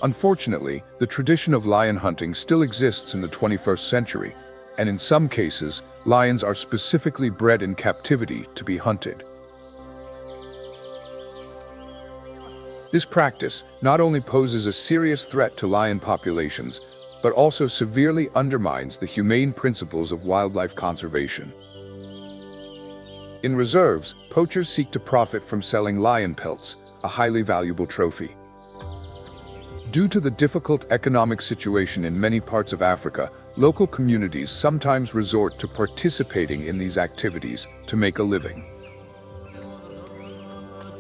Unfortunately, the tradition of lion hunting still exists in the 21st century, and in some cases, lions are specifically bred in captivity to be hunted. This practice not only poses a serious threat to lion populations, but also severely undermines the humane principles of wildlife conservation. In reserves, poachers seek to profit from selling lion pelts, a highly valuable trophy. Due to the difficult economic situation in many parts of Africa, local communities sometimes resort to participating in these activities to make a living.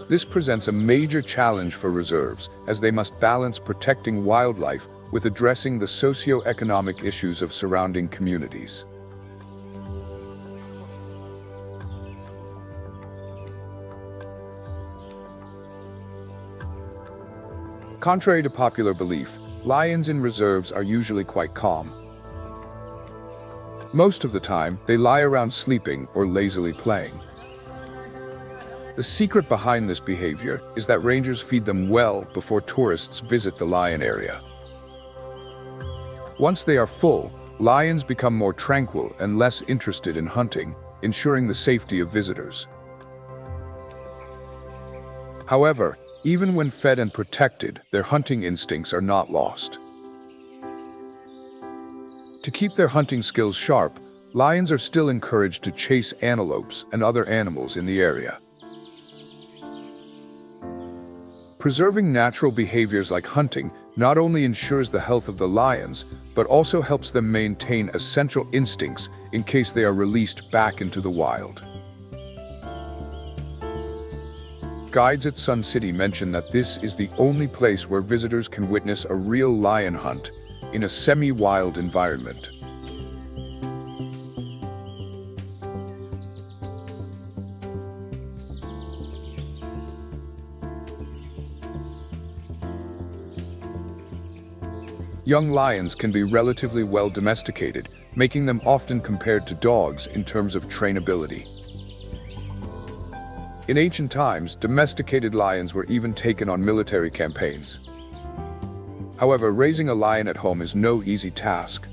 This presents a major challenge for reserves, as they must balance protecting wildlife with addressing the socio-economic issues of surrounding communities. Contrary to popular belief, lions in reserves are usually quite calm. Most of the time, they lie around sleeping or lazily playing. The secret behind this behavior is that rangers feed them well before tourists visit the lion area. Once they are full, lions become more tranquil and less interested in hunting, ensuring the safety of visitors. However, even when fed and protected, their hunting instincts are not lost. To keep their hunting skills sharp, lions are still encouraged to chase antelopes and other animals in the area. Preserving natural behaviors like hunting not only ensures the health of the lions, but also helps them maintain essential instincts in case they are released back into the wild. Guides at Sun City mention that this is the only place where visitors can witness a real lion hunt in a semi-wild environment. Young lions can be relatively well domesticated, making them often compared to dogs in terms of trainability. In ancient times, domesticated lions were even taken on military campaigns. However, raising a lion at home is no easy task.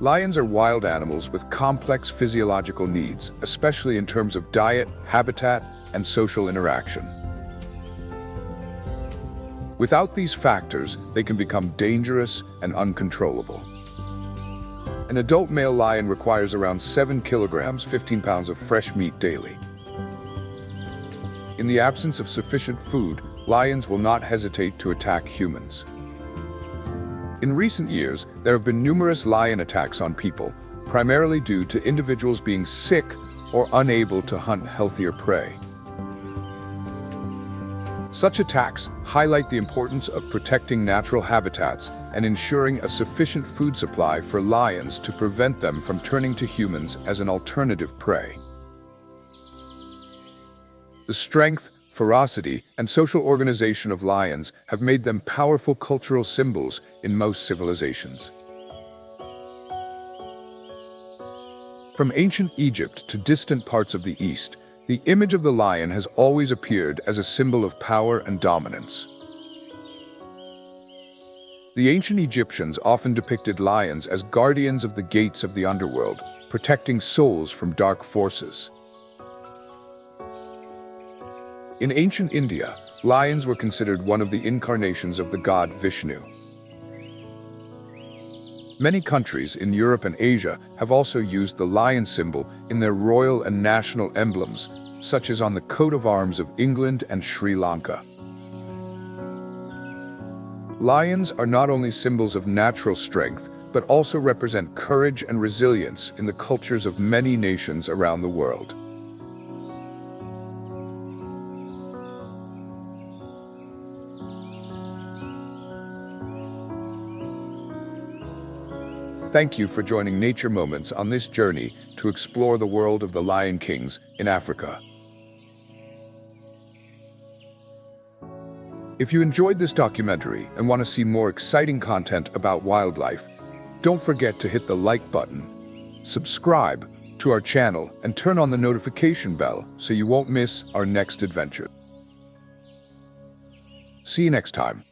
Lions are wild animals with complex physiological needs, especially in terms of diet, habitat, and social interaction. Without these factors, they can become dangerous and uncontrollable. An adult male lion requires around 7 kilograms, 15 pounds of fresh meat daily. In the absence of sufficient food, lions will not hesitate to attack humans. In recent years, there have been numerous lion attacks on people, primarily due to individuals being sick or unable to hunt healthier prey. Such attacks highlight the importance of protecting natural habitats and ensuring a sufficient food supply for lions to prevent them from turning to humans as an alternative prey. The strength, ferocity, and social organization of lions have made them powerful cultural symbols in most civilizations. From ancient Egypt to distant parts of the East, the image of the lion has always appeared as a symbol of power and dominance. The ancient Egyptians often depicted lions as guardians of the gates of the underworld, protecting souls from dark forces. In ancient India, lions were considered one of the incarnations of the god Vishnu. Many countries in Europe and Asia have also used the lion symbol in their royal and national emblems, such as on the coat of arms of England and Sri Lanka. Lions are not only symbols of natural strength, but also represent courage and resilience in the cultures of many nations around the world. Thank you for joining Nature Moments on this journey to explore the world of the Lion Kings in Africa. If you enjoyed this documentary and want to see more exciting content about wildlife, don't forget to hit the like button, subscribe to our channel, and turn on the notification bell so you won't miss our next adventure. See you next time.